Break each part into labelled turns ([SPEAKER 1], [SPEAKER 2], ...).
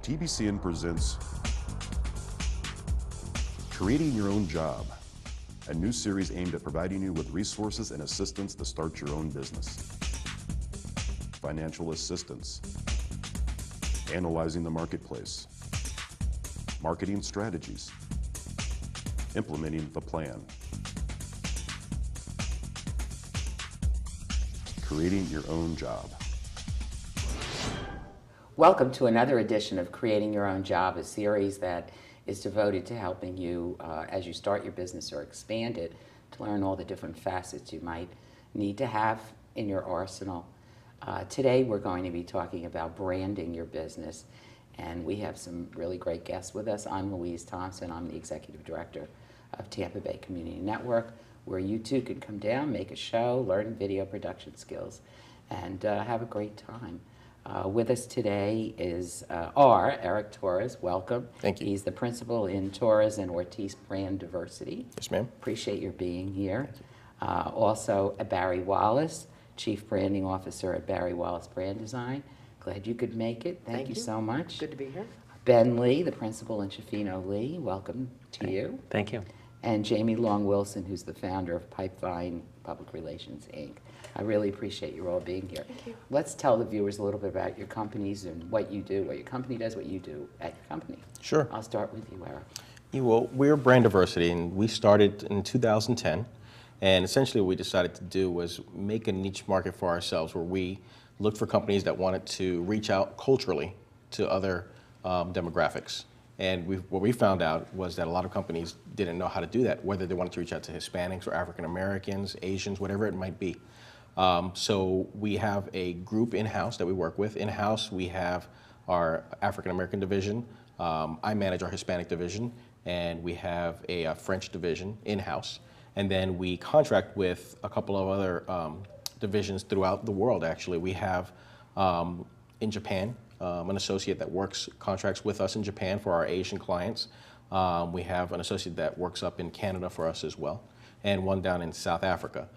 [SPEAKER 1] TBCN presents Creating Your Own Job, a new series aimed at providing you with resources and assistance to start your own business. Financial assistance, analyzing the marketplace, marketing strategies, implementing the plan, creating your own job.
[SPEAKER 2] Welcome to another edition of Creating Your Own Job, a series that is devoted to helping you as you start your business or expand it to learn all the different facets you might need to have in your arsenal. Today we're going to be talking about branding your business, and we have some really great guests with us. I'm Louise Thompson. I'm the Executive Director of Tampa Bay Community Network, where you too can come down, make a show, learn video production skills, and have a great time. With us today is Eric Torres. Welcome.
[SPEAKER 3] Thank you.
[SPEAKER 2] He's the principal in Torres and Ortiz Brand Diversity.
[SPEAKER 3] Yes, ma'am.
[SPEAKER 2] Appreciate your being here. Also, Barry Wallace, Chief Branding Officer at Barry Wallace Brand Design. Glad you could make it. Thank you so much.
[SPEAKER 4] Good to be here.
[SPEAKER 2] Ben Lee, the principal in Shafino Lee. Welcome to you.
[SPEAKER 5] Thank you.
[SPEAKER 2] And Jamie Long Wilson, who's the founder of Pipevine Public Relations, Inc. I really appreciate you all being here.
[SPEAKER 4] Thank you.
[SPEAKER 2] Let's tell the viewers a little bit about your companies and what you do, what your company does, what you do at your company.
[SPEAKER 3] Sure.
[SPEAKER 2] I'll start with you, Eric.
[SPEAKER 3] Well, we're Brand Diversity, and we started in 2010. And essentially what we decided to do was make a niche market for ourselves where we looked for companies that wanted to reach out culturally to other demographics. And what we found out was that a lot of companies didn't know how to do that, whether they wanted to reach out to Hispanics or African Americans, Asians, whatever it might be. So we have a group in-house that we work with. In-house, we have our African American division. I manage our Hispanic division, and we have a French division in-house. And then we contract with a couple of other divisions throughout the world, actually. We have in Japan, an associate that contracts with us in Japan for our Asian clients. We have an associate that works up in Canada for us as well, and one down in South Africa.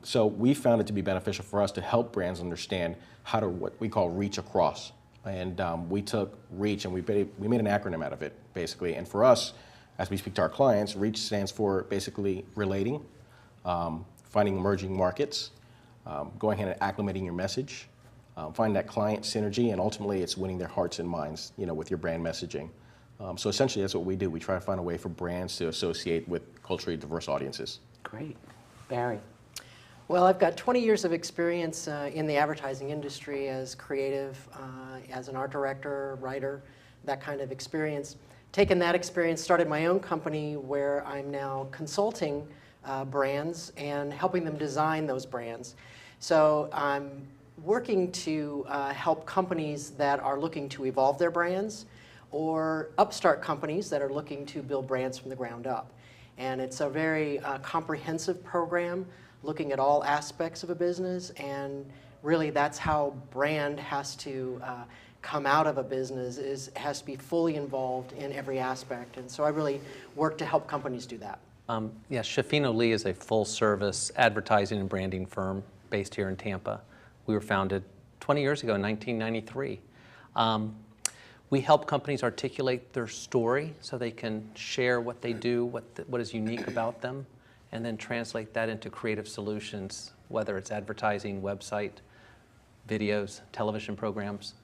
[SPEAKER 3] So we found it to be beneficial for us to help brands understand how to what we call reach across. And we took reach and we made an acronym out of it, basically. And for us, as we speak to our clients, reach stands for basically relating, finding emerging markets, going ahead and acclimating your message, find that client synergy, and ultimately it's winning their hearts and minds, with your brand messaging. So essentially that's what we do. We try to find a way for brands to associate with culturally diverse audiences.
[SPEAKER 2] Great. Barry.
[SPEAKER 4] Well, I've got 20 years of experience in the advertising industry as creative, as an art director, writer, that kind of experience. Taken that experience, started my own company where I'm now consulting brands and helping them design those brands. So I'm working to help companies that are looking to evolve their brands or upstart companies that are looking to build brands from the ground up. And it's a very comprehensive program looking at all aspects of a business, and really that's how brand has to come out of a business, has to be fully involved in every aspect. And so I really work to help companies do that.
[SPEAKER 5] Yes, Shafino Lee is a full-service advertising and branding firm based here in Tampa. We were founded 20 years ago in 1993. We help companies articulate their story so they can share what they do, what is unique about them, and then translate that into creative solutions, whether it's advertising, website, videos, television programs,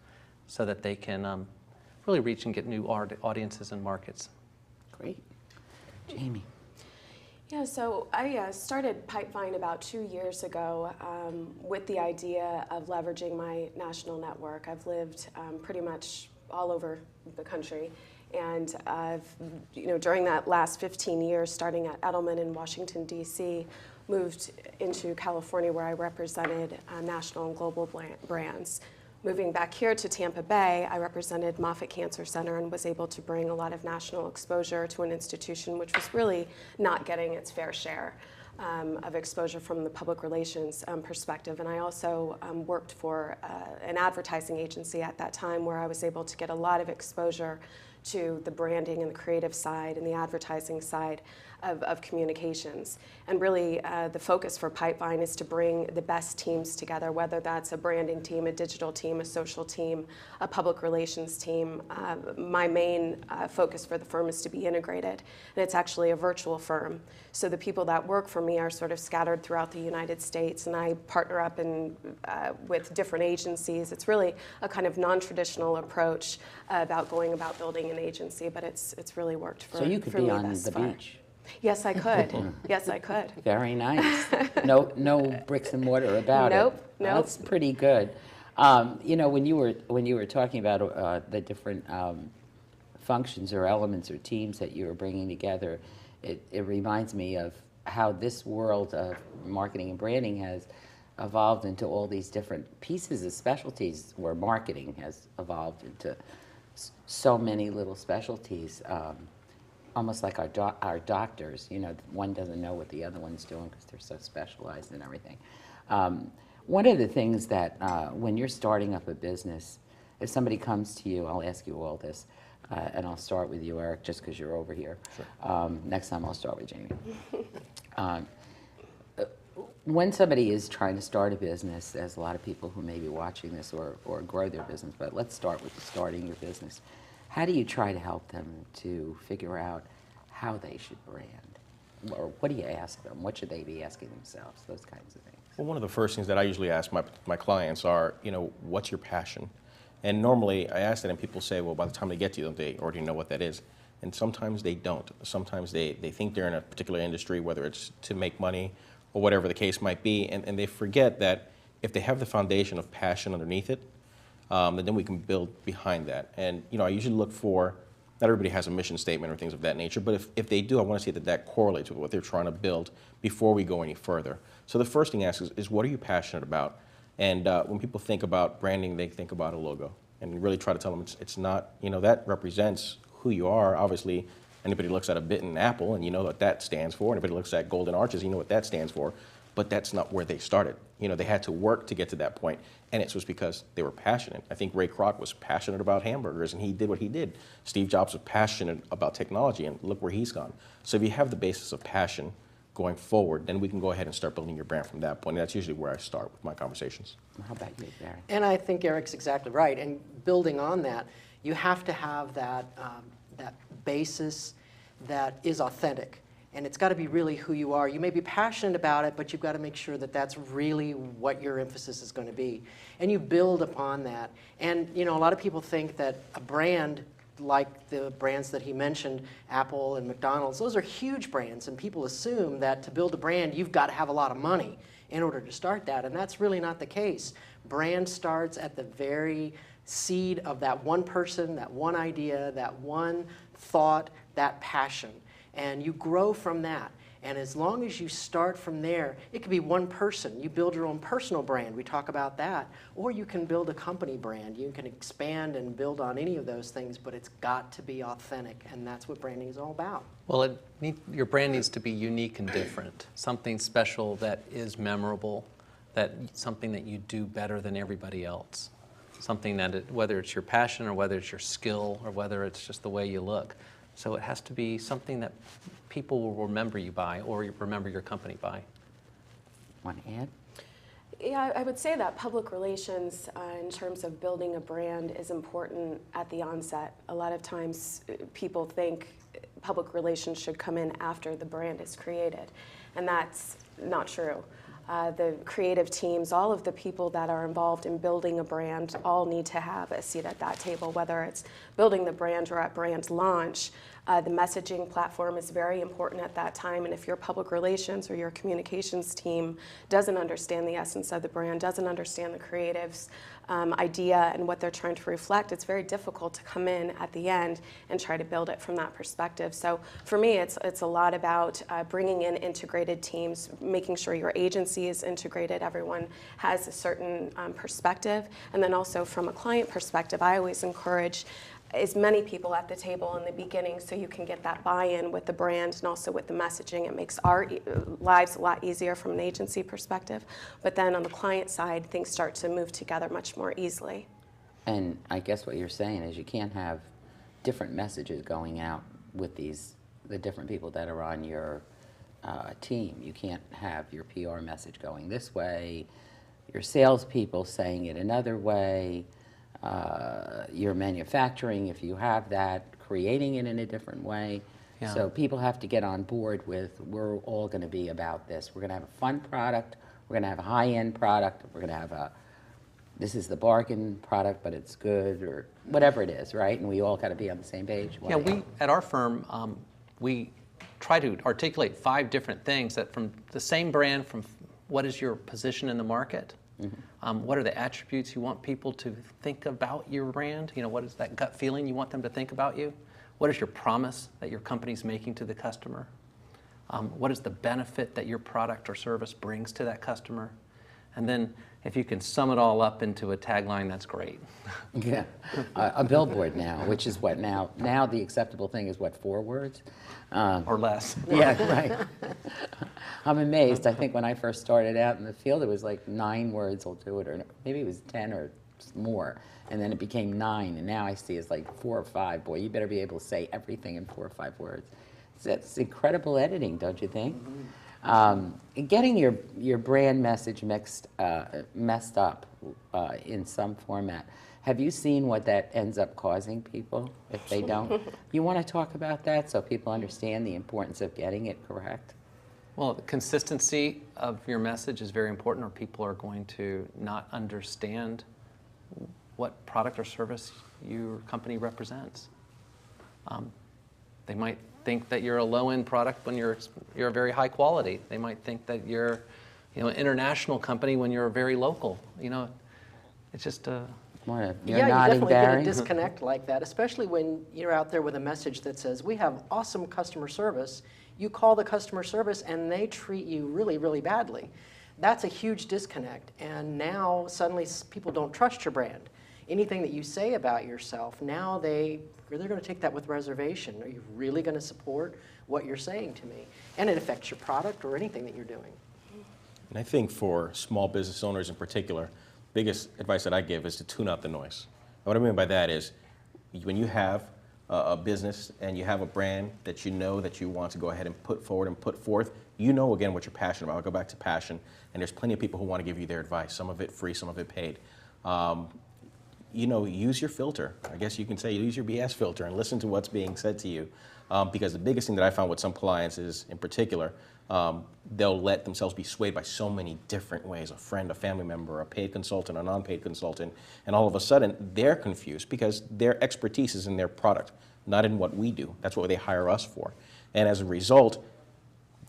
[SPEAKER 5] so that they can really reach and get new audiences and markets.
[SPEAKER 2] Great. Jamie.
[SPEAKER 6] Yeah, so I started Pipevine about 2 years ago with the idea of leveraging my national network. I've lived pretty much all over the country, and I've, during that last 15 years, starting at Edelman in Washington, D.C., moved into California where I represented national and global brands. Moving back here to Tampa Bay, I represented Moffitt Cancer Center and was able to bring a lot of national exposure to an institution which was really not getting its fair share of exposure from the public relations perspective. And I also worked for an advertising agency at that time where I was able to get a lot of exposure to the branding and the creative side and the advertising side of communications. And really, the focus for Pipevine is to bring the best teams together, whether that's a branding team, a digital team, a social team, a public relations team. My main focus for the firm is to be integrated, and it's actually a virtual firm. So the people that work for me are sort of scattered throughout the United States, and I partner up with different agencies. It's really a kind of non-traditional approach about going about building an agency, but it's really worked for me.
[SPEAKER 2] So you could be on the
[SPEAKER 6] far.
[SPEAKER 2] beach.
[SPEAKER 6] Yes, I could. Yes, I could.
[SPEAKER 2] Very nice. No bricks and mortar about it.
[SPEAKER 6] Nope.
[SPEAKER 2] That's pretty good. You know, when you were talking about the different functions or elements or teams that you were bringing together, it reminds me of how this world of marketing and branding has evolved into all these different pieces of specialties, where marketing has evolved into so many little specialties. Almost like our doctors, you know, one doesn't know what the other one's doing because they're so specialized in everything. One of the things that when you're starting up a business, if somebody comes to you, I'll ask you all this, and I'll start with you, Eric, just because you're over here. Sure. Next time I'll start with Jamie. When somebody is trying to start a business, there's a lot of people who may be watching this or grow their business, but let's start with starting your business. How do you try to help them to figure out how they should brand? Or what do you ask them? What should they be asking themselves? Those kinds of things.
[SPEAKER 3] Well, one of the first things that I usually ask my clients are, you know, what's your passion? And normally I ask that and people say, well, by the time they get to you, they already know what that is. And sometimes they don't. Sometimes they think they're in a particular industry, whether it's to make money or whatever the case might be, and they forget that if they have the foundation of passion underneath it, and then we can build behind that. And you know, I usually look for, not everybody has a mission statement or things of that nature, but if they do, I want to see that correlates with what they're trying to build before we go any further. So the first thing I ask is what are you passionate about? And when people think about branding, they think about a logo. And really try to tell them it's not, you know, that represents who you are. Obviously, anybody looks at a bit in Apple and you know what that stands for. Anybody looks at Golden Arches, you know what that stands for. But that's not where they started. You know, they had to work to get to that point, and it was because they were passionate. I think Ray Kroc was passionate about hamburgers, and he did what he did. Steve Jobs was passionate about technology, and look where he's gone. So if you have the basis of passion going forward, then we can go ahead and start building your brand from that point. And that's usually where I start with my conversations.
[SPEAKER 2] How about you, Barry?
[SPEAKER 4] And I think Eric's exactly right. And building on that, you have to have that, that basis that is authentic. And it's got to be really who you are. You may be passionate about it, but you've got to make sure that that's really what your emphasis is going to be. And you build upon that. And you know, a lot of people think that a brand like the brands that he mentioned, Apple and McDonald's, those are huge brands, and people assume that to build a brand, you've got to have a lot of money in order to start that, and that's really not the case. Brand starts at the very seed of that one person, that one idea, that one thought, that passion, and you grow from that. And as long as you start from there, it could be one person. You build your own personal brand. We talk about that. Or you can build a company brand. You can expand and build on any of those things, but it's got to be authentic, and that's what branding is all about.
[SPEAKER 5] Well, your brand needs to be unique and different, something special that is memorable, something that you do better than everybody else, something that, whether it's your passion or whether it's your skill or whether it's just the way you look. So it has to be something that people will remember you by or remember your company by.
[SPEAKER 2] Want to add?
[SPEAKER 6] Yeah, I would say that public relations in terms of building a brand is important at the onset. A lot of times people think public relations should come in after the brand is created, and that's not true. The creative teams, all of the people that are involved in building a brand all need to have a seat at that table, whether it's building the brand or at brand launch. The messaging platform is very important at that time, and if your public relations or your communications team doesn't understand the essence of the brand, doesn't understand the creative's idea and what they're trying to reflect, it's very difficult to come in at the end and try to build it from that perspective. So for me, it's a lot about bringing in integrated teams, making sure your agency is integrated, everyone has a certain perspective, and then also from a client perspective, I always encourage as many people at the table in the beginning so you can get that buy-in with the brand and also with the messaging. It makes our lives a lot easier from an agency perspective. But then on the client side, things start to move together much more easily.
[SPEAKER 2] And I guess what you're saying is you can't have different messages going out with these the different people that are on your team. You can't have your PR message going this way, your salespeople saying it another way, your manufacturing, if you have that, creating it in a different way.
[SPEAKER 5] Yeah.
[SPEAKER 2] So people have to get on board with, we're all going to be about this. We're going to have a fun product. We're going to have a high-end product. We're going to have this is the bargain product, but it's good, or whatever it is, right? And we all got to be on the same page.
[SPEAKER 5] Yeah, we, at our firm, we try to articulate 5 different things that from the same brand, from what is your position in the market, what are the attributes you want people to think about your brand, what is that gut feeling you want them to think about you, what is your promise that your company's making to the customer, what is the benefit that your product or service brings to that customer, and then if you can sum it all up into a tagline, that's great.
[SPEAKER 2] Yeah, a billboard now, which is what now the acceptable thing is what, 4 words?
[SPEAKER 5] Or less.
[SPEAKER 2] Yeah, right. I'm amazed. I think when I first started out in the field, it was like 9 words will do it, or maybe it was 10 or more, and then it became 9, and now I see it's like 4 or 5. Boy, you better be able to say everything in 4 or 5 words. That's incredible editing, don't you think? Getting your brand message messed up in some format. Have you seen what that ends up causing people if they don't? You want to talk about that so people understand the importance of getting it correct?
[SPEAKER 5] Well, the consistency of your message is very important, or people are going to not understand what product or service your company represents. They might think that you're a low-end product when you're very high quality. They might think that you're an international company when you're very local. It's just a...
[SPEAKER 2] You're
[SPEAKER 4] yeah, you
[SPEAKER 2] nodding,
[SPEAKER 4] definitely get
[SPEAKER 2] Barry?
[SPEAKER 4] a disconnect like that, especially when you're out there with a message that says, we have awesome customer service. You call the customer service and they treat you really, really badly. That's a huge disconnect. And now suddenly people don't trust your brand. Anything that you say about yourself, now they're going to take that with reservation. Are you really going to support what you're saying to me? And it affects your product or anything that you're doing.
[SPEAKER 3] And I think for small business owners in particular, biggest advice that I give is to tune out the noise. And what I mean by that is when you have a business and you have a brand that you know that you want to go ahead and put forward and put forth, again what you're passionate about. I'll go back to passion, and there's plenty of people who want to give you their advice, some of it free, some of it paid. Use your filter. I guess you can say use your BS filter and listen to what's being said to you. Because the biggest thing that I found with some clients is, in particular, they'll let themselves be swayed by so many different ways, a friend, a family member, a paid consultant, a non-paid consultant, and all of a sudden they're confused because their expertise is in their product, not in what we do. That's what they hire us for. And as a result,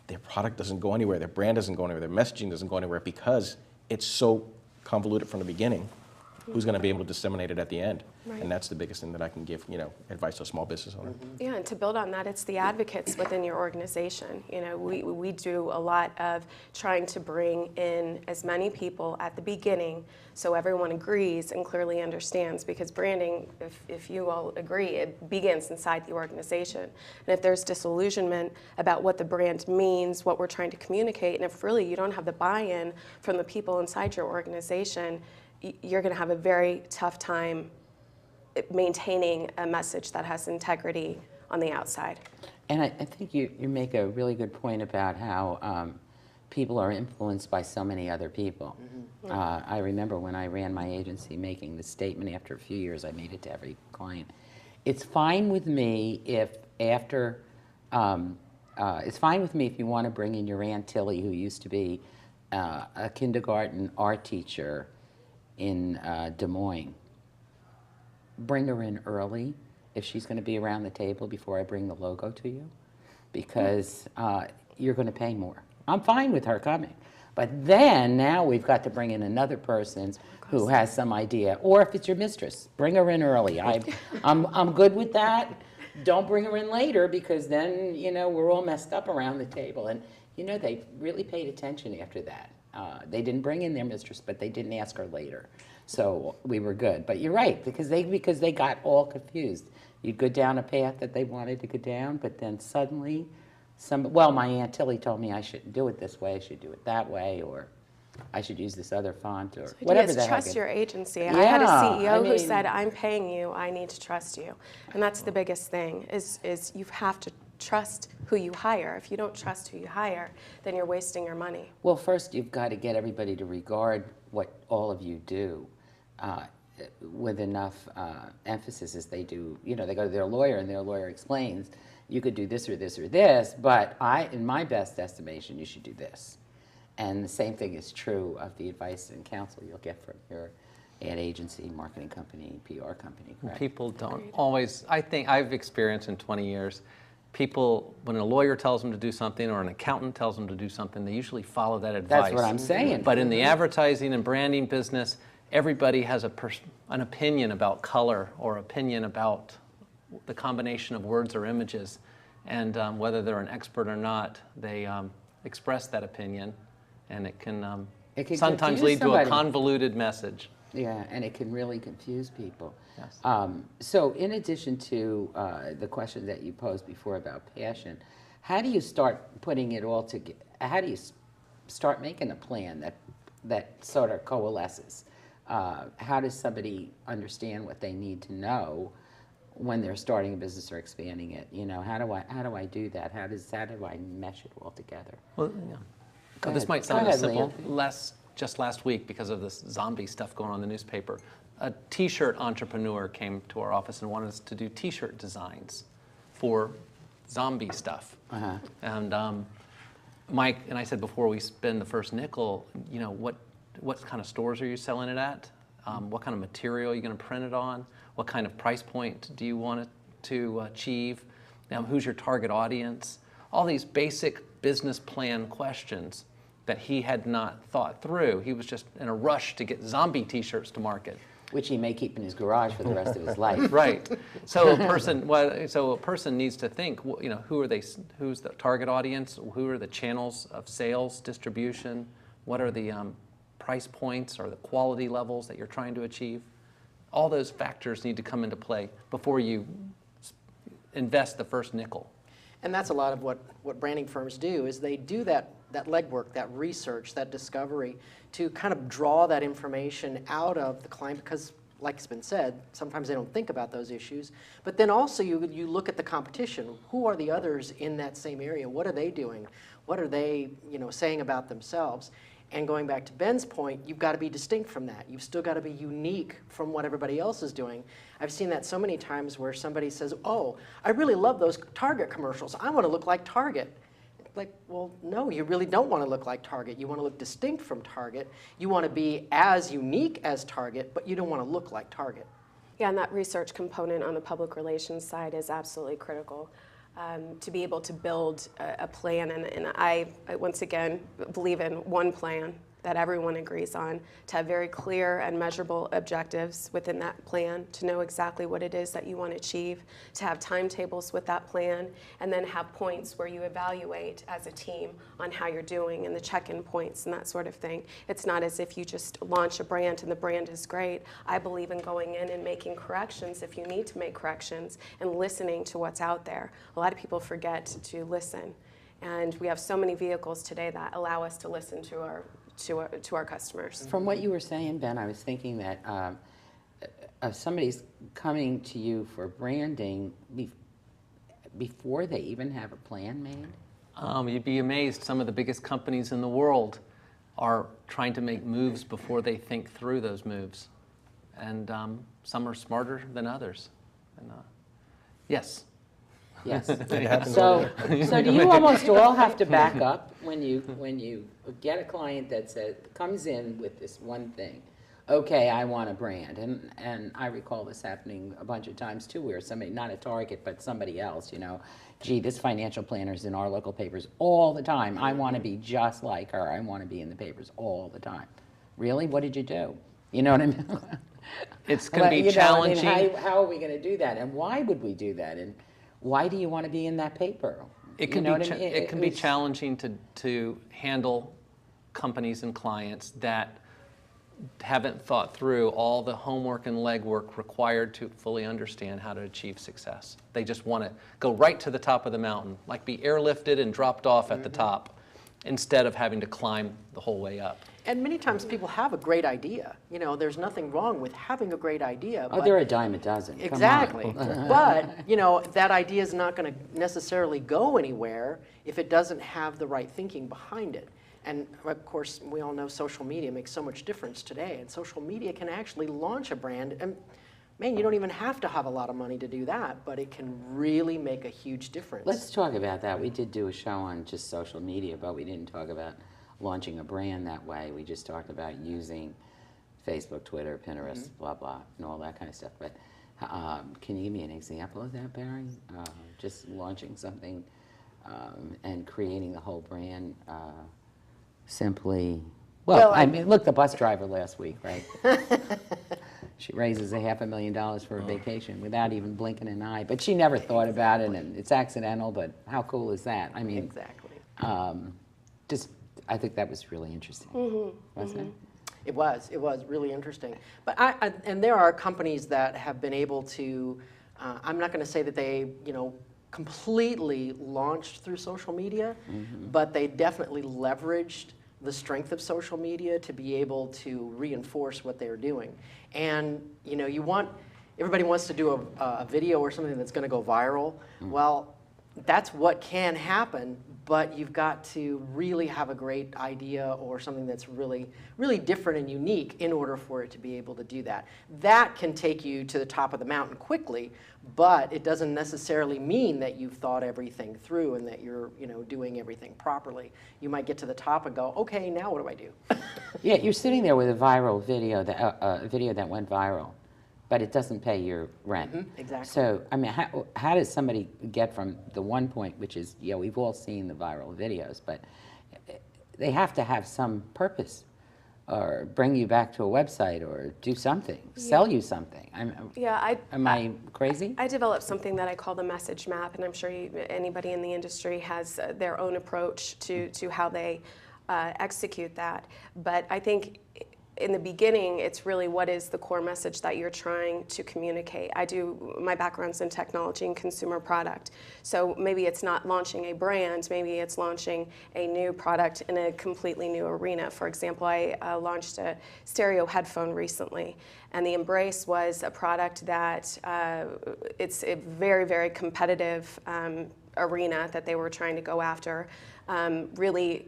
[SPEAKER 3] their product doesn't go anywhere, their brand doesn't go anywhere, their messaging doesn't go anywhere because it's so convoluted from the beginning. Who's going to be able to disseminate it at the end?
[SPEAKER 6] Right.
[SPEAKER 3] And that's the biggest thing that I can give, advice to a small business owner.
[SPEAKER 6] Yeah, and to build on that, it's the advocates within your organization. We do a lot of trying to bring in as many people at the beginning so everyone agrees and clearly understands, because branding, if you all agree, it begins inside the organization. And if there's disillusionment about what the brand means, what we're trying to communicate, and if really you don't have the buy-in from the people inside your organization, you're going to have a very tough time maintaining a message that has integrity on the outside.
[SPEAKER 2] And I think you make a really good point about how people are influenced by so many other people. I remember when I ran my agency making the statement after a few years, I made it to every client. It's fine with me if after, it's fine with me if you want to bring in your Aunt Tilly, who used to be a kindergarten art teacher in Des Moines. Bring her in early if she's going to be around the table before I bring the logo to you, because you're going to pay more. I'm fine with her coming. But then now we've got to bring in another person who has some idea. Or if it's your mistress, bring her in early. I'm good with that. Don't bring her in later, because then, we're all messed up around the table. And, they really paid attention after that. They didn't bring in their mistress, but they didn't ask her later. So we were good. But you're right, because they got all confused. You'd go down a path that they wanted to go down, but then suddenly, my Aunt Tilly told me I shouldn't do it this way, I should do it that way, or I should use this other font, or whatever the heck.
[SPEAKER 6] Trust your agency.
[SPEAKER 2] Yeah,
[SPEAKER 6] I had a CEO who said, I'm paying you, I need to trust you. And that's the biggest thing, is you have to trust who you hire. If you don't trust who you hire, then you're wasting your money.
[SPEAKER 2] Well, first you've got to get everybody to regard what all of you do with enough emphasis as they do. You know, they go to their lawyer and their lawyer explains, you could do this or this or this, but in my best estimation, you should do this. And the same thing is true of the advice and counsel you'll get from your ad agency, marketing company, PR company, correct?
[SPEAKER 5] People don't always, I think I've experienced in 20 years, people, when a lawyer tells them to do something or an accountant tells them to do something, they usually follow that advice.
[SPEAKER 2] That's what I'm saying.
[SPEAKER 5] But in the advertising and branding business, everybody has an opinion about color or opinion about the combination of words or images. And whether they're an expert or not, they express that opinion. And it can sometimes lead to a convoluted message.
[SPEAKER 2] Yeah, and it can really confuse people.
[SPEAKER 5] Yes.
[SPEAKER 2] So in addition to the question that you posed before about passion, how do you start putting it all together? How do you start making a plan that sort of coalesces? How does somebody understand what they need to know when they're starting a business or expanding it? You know, how do I do that? How do I mesh it all together?
[SPEAKER 5] Well, yeah. This might sound simple. Just last week, because of this zombie stuff going on in the newspaper, a T-shirt entrepreneur came to our office and wanted us to do T-shirt designs for zombie stuff.
[SPEAKER 2] Uh-huh.
[SPEAKER 5] And Mike and I said, before we spend the first nickel, you know, what kind of stores are you selling it at? What kind of material are you going to print it on? What kind of price point do you want it to achieve? Now, who's your target audience? All these basic business plan questions that he had not thought through. He was just in a rush to get zombie T-shirts to market.
[SPEAKER 2] Which he may keep in his garage for the rest of his life.
[SPEAKER 5] Right. So a person needs to think, you know, who's the target audience? Who are the channels of sales, distribution? What are the price points or the quality levels that you're trying to achieve? All those factors need to come into play before you invest the first nickel.
[SPEAKER 4] And that's a lot of what branding firms do, is they do that legwork, that research, that discovery, to kind of draw that information out of the client, because like it's been said, sometimes they don't think about those issues. But then also you look at the competition. Who are the others in that same area? What are they doing? What are they, you know, saying about themselves? And going back to Ben's point, you've got to be distinct from that. You've still got to be unique from what everybody else is doing. I've seen that so many times where somebody says, oh, I really love those Target commercials. I want to look like Target. Like, well, no, you really don't want to look like Target. You want to look distinct from Target. You want to be as unique as Target, but you don't want to look like Target.
[SPEAKER 6] Yeah, and that research component on the public relations side is absolutely critical. To be able to build a plan, and I once again believe in one plan that everyone agrees on, to have very clear and measurable objectives within that plan, to know exactly what it is that you want to achieve, to have timetables with that plan, and then have points where you evaluate as a team on how you're doing and the check-in points and that sort of thing. It's not as if you just launch a brand and the brand is great. I believe in going in and making corrections if you need to make corrections and listening to what's out there. A lot of people forget to listen. And we have so many vehicles today that allow us to listen to our customers.
[SPEAKER 2] From what you were saying, Ben, I was thinking that if somebody's coming to you for branding before they even have a plan made?
[SPEAKER 5] You'd be amazed. Some of the biggest companies in the world are trying to make moves before they think through those moves. And some are smarter than others. And, yes.
[SPEAKER 2] Yes. So do you almost all have to back up when you get a client that comes in with this one thing? Okay, I want a brand, and I recall this happening a bunch of times too, where somebody, not a Target, but somebody else, you know, gee, this financial planner's in our local papers all the time. I want to be just like her. I want to be in the papers all the time. Really? What did you do? You know what I mean?
[SPEAKER 5] It's going to be challenging.
[SPEAKER 2] How are we going to do that, and why would we do that, and why do you want to be in that paper?
[SPEAKER 5] It can be challenging to handle companies and clients that haven't thought through all the homework and legwork required to fully understand how to achieve success. They just want to go right to the top of the mountain, like be airlifted and dropped off at the top, instead of having to climb the whole way up.
[SPEAKER 4] And many times people have a great idea. You know, there's nothing wrong with having a great idea.
[SPEAKER 2] Oh, they're a dime a dozen. Come on.
[SPEAKER 4] Exactly. But, you know, that idea is not going to necessarily go anywhere if it doesn't have the right thinking behind it. And of course, we all know social media makes so much difference today. And social media can actually launch a brand. And man, you don't even have to have a lot of money to do that, but it can really make a huge difference.
[SPEAKER 2] Let's talk about that. We did do a show on just social media, but we didn't talk about launching a brand that way. We just talked about using Facebook, Twitter, Pinterest, blah, blah, and all that kind of stuff. But can you give me an example of that, Barry? Just launching something and creating the whole brand simply. Well, I mean, look, the bus driver last week, right? She raises $500,000 for a vacation without even blinking an eye. But she never thought about it, and it's accidental, but how cool is that? I mean,
[SPEAKER 4] exactly.
[SPEAKER 2] I think that was really interesting, wasn't it?
[SPEAKER 4] It was really interesting. But and there are companies that have been able to, I'm not going to say that they, you know, completely launched through social media, but they definitely leveraged the strength of social media to be able to reinforce what they're doing. And, you know, everybody wants to do a video or something that's going to go viral. Well, that's what can happen, but you've got to really have a great idea or something that's really, really different and unique in order for it to be able to do that. That can take you to the top of the mountain quickly, but it doesn't necessarily mean that you've thought everything through and that you're, you know, doing everything properly. You might get to the top and go, okay, now what do I do?
[SPEAKER 2] Yeah, you're sitting there with a viral video, a video that went viral, but it doesn't pay your rent.
[SPEAKER 4] Exactly.
[SPEAKER 2] So, I mean, how does somebody get from the one point, which is, yeah, we've all seen the viral videos, but they have to have some purpose, or bring you back to a website, or do something, sell you something. Am I crazy?
[SPEAKER 6] I developed something that I call the message map, and I'm sure anybody in the industry has their own approach to how they execute that. But I think in the beginning, it's really what is the core message that you're trying to communicate. My background's in technology and consumer product. So maybe it's not launching a brand, maybe it's launching a new product in a completely new arena. For example, I launched a stereo headphone recently, and the Embrace was a product that it's a very, very competitive arena that they were trying to go after. Really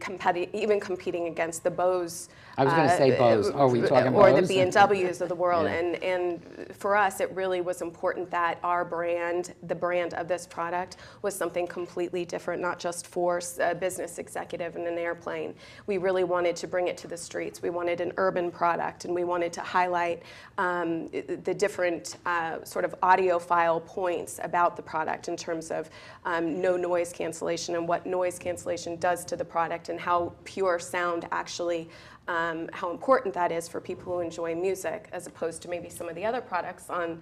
[SPEAKER 6] even competing against the Bose.
[SPEAKER 2] I was going to say Bose. Are we talking
[SPEAKER 6] or
[SPEAKER 2] Bose?
[SPEAKER 6] the BMWs of the world.
[SPEAKER 2] Yeah.
[SPEAKER 6] And for us, it really was important that our brand, the brand of this product, was something completely different, not just for a business executive in an airplane. We really wanted to bring it to the streets. We wanted an urban product, and we wanted to highlight the different sort of audiophile points about the product in terms of no noise cancellation and what noise cancellation does to the product, and how pure sound actually, how important that is for people who enjoy music, as opposed to maybe some of the other products on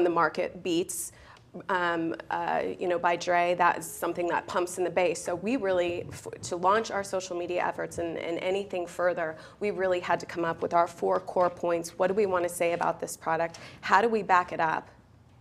[SPEAKER 6] the market, Beats, you know, by Dre, that is something that pumps in the bass. So we really, to launch our social media efforts and anything further, we really had to come up with our 4 core points. What do we want to say about this product? How do we back it up?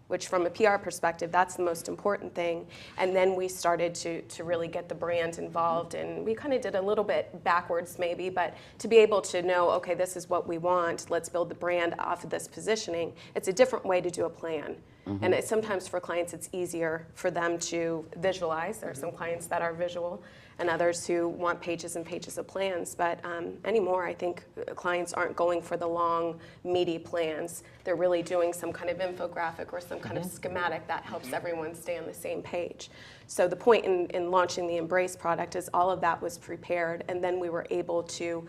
[SPEAKER 6] Which from a PR perspective, that's the most important thing. And then we started to really get the brand involved, and we kind of did a little bit backwards maybe, but to be able to know, okay, this is what we want, let's build the brand off of this positioning, it's a different way to do a plan. And sometimes for clients, it's easier for them to visualize. There are some clients that are visual, and others who want pages and pages of plans. But anymore, I think clients aren't going for the long, meaty plans. They're really doing some kind of infographic or some kind of schematic that helps everyone stay on the same page. So the point in launching the Embrace product is all of that was prepared, and then we were able to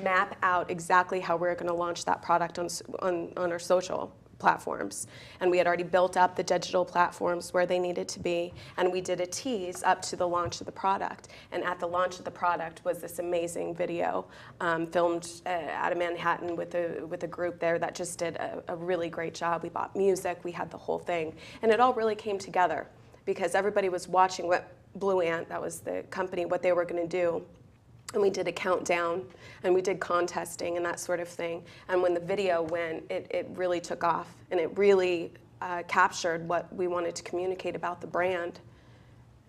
[SPEAKER 6] map out exactly how we're going to launch that product on our social platforms. And we had already built up the digital platforms where they needed to be, and we did a tease up to the launch of the product. And at the launch of the product was this amazing video filmed out of Manhattan with a group there that just did a really great job. We bought music, we had the whole thing, and it all really came together because everybody was watching what Blue Ant, that was the company, what they were going to do. And we did a countdown, and we did contesting and that sort of thing. And when the video went, it really took off, and it really captured what we wanted to communicate about the brand.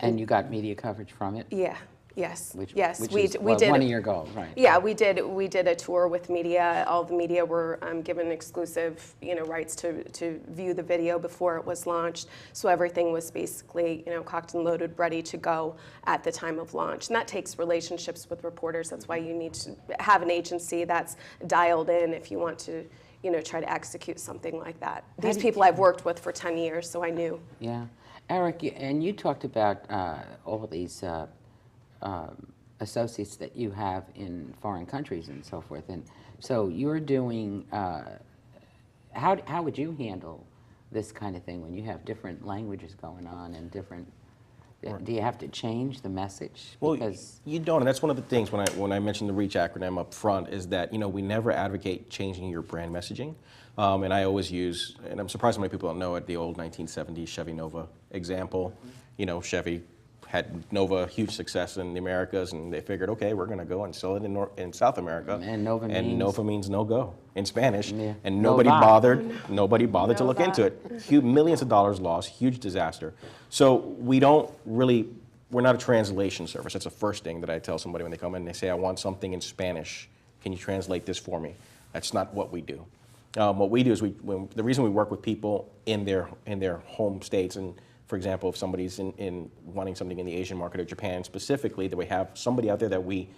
[SPEAKER 2] And you got media coverage from it?
[SPEAKER 6] Yeah. Yes.
[SPEAKER 2] Which
[SPEAKER 6] we
[SPEAKER 2] is
[SPEAKER 6] did
[SPEAKER 2] one of your goals, right?
[SPEAKER 6] Yeah, we did a tour with media. All the media were given exclusive, rights to view the video before it was launched. So everything was basically, cocked and loaded, ready to go at the time of launch. And that takes relationships with reporters. That's why you need to have an agency that's dialed in if you want to, try to execute something like that. These people I've worked with for 10 years, so I knew.
[SPEAKER 2] Yeah. Eric, and you talked about all of these associates that you have in foreign countries and so forth, and so you're doing. How would you handle this kind of thing when you have different languages going on and different? Do you have to change the message?
[SPEAKER 3] Because you don't, and that's one of the things when I mentioned the REACH acronym up front is that we never advocate changing your brand messaging, and I always use, and I'm surprised how many people don't know it, the old 1970s Chevy Nova example. Chevy had Nova huge success in the Americas, and they figured, okay, we're going to go and sell it in South America.
[SPEAKER 2] And Nova
[SPEAKER 3] means no go in Spanish,
[SPEAKER 2] yeah.
[SPEAKER 3] and
[SPEAKER 2] No
[SPEAKER 3] nobody
[SPEAKER 2] va.
[SPEAKER 3] bothered to look into it. Millions of dollars lost, huge disaster. So we're not a translation service. That's the first thing that I tell somebody when they come in and they say, I want something in Spanish. Can you translate this for me? That's not what we do. What we do is the reason we work with people in their home states, and for example, if somebody's in wanting something in the Asian market or Japan specifically, that we have somebody out there that we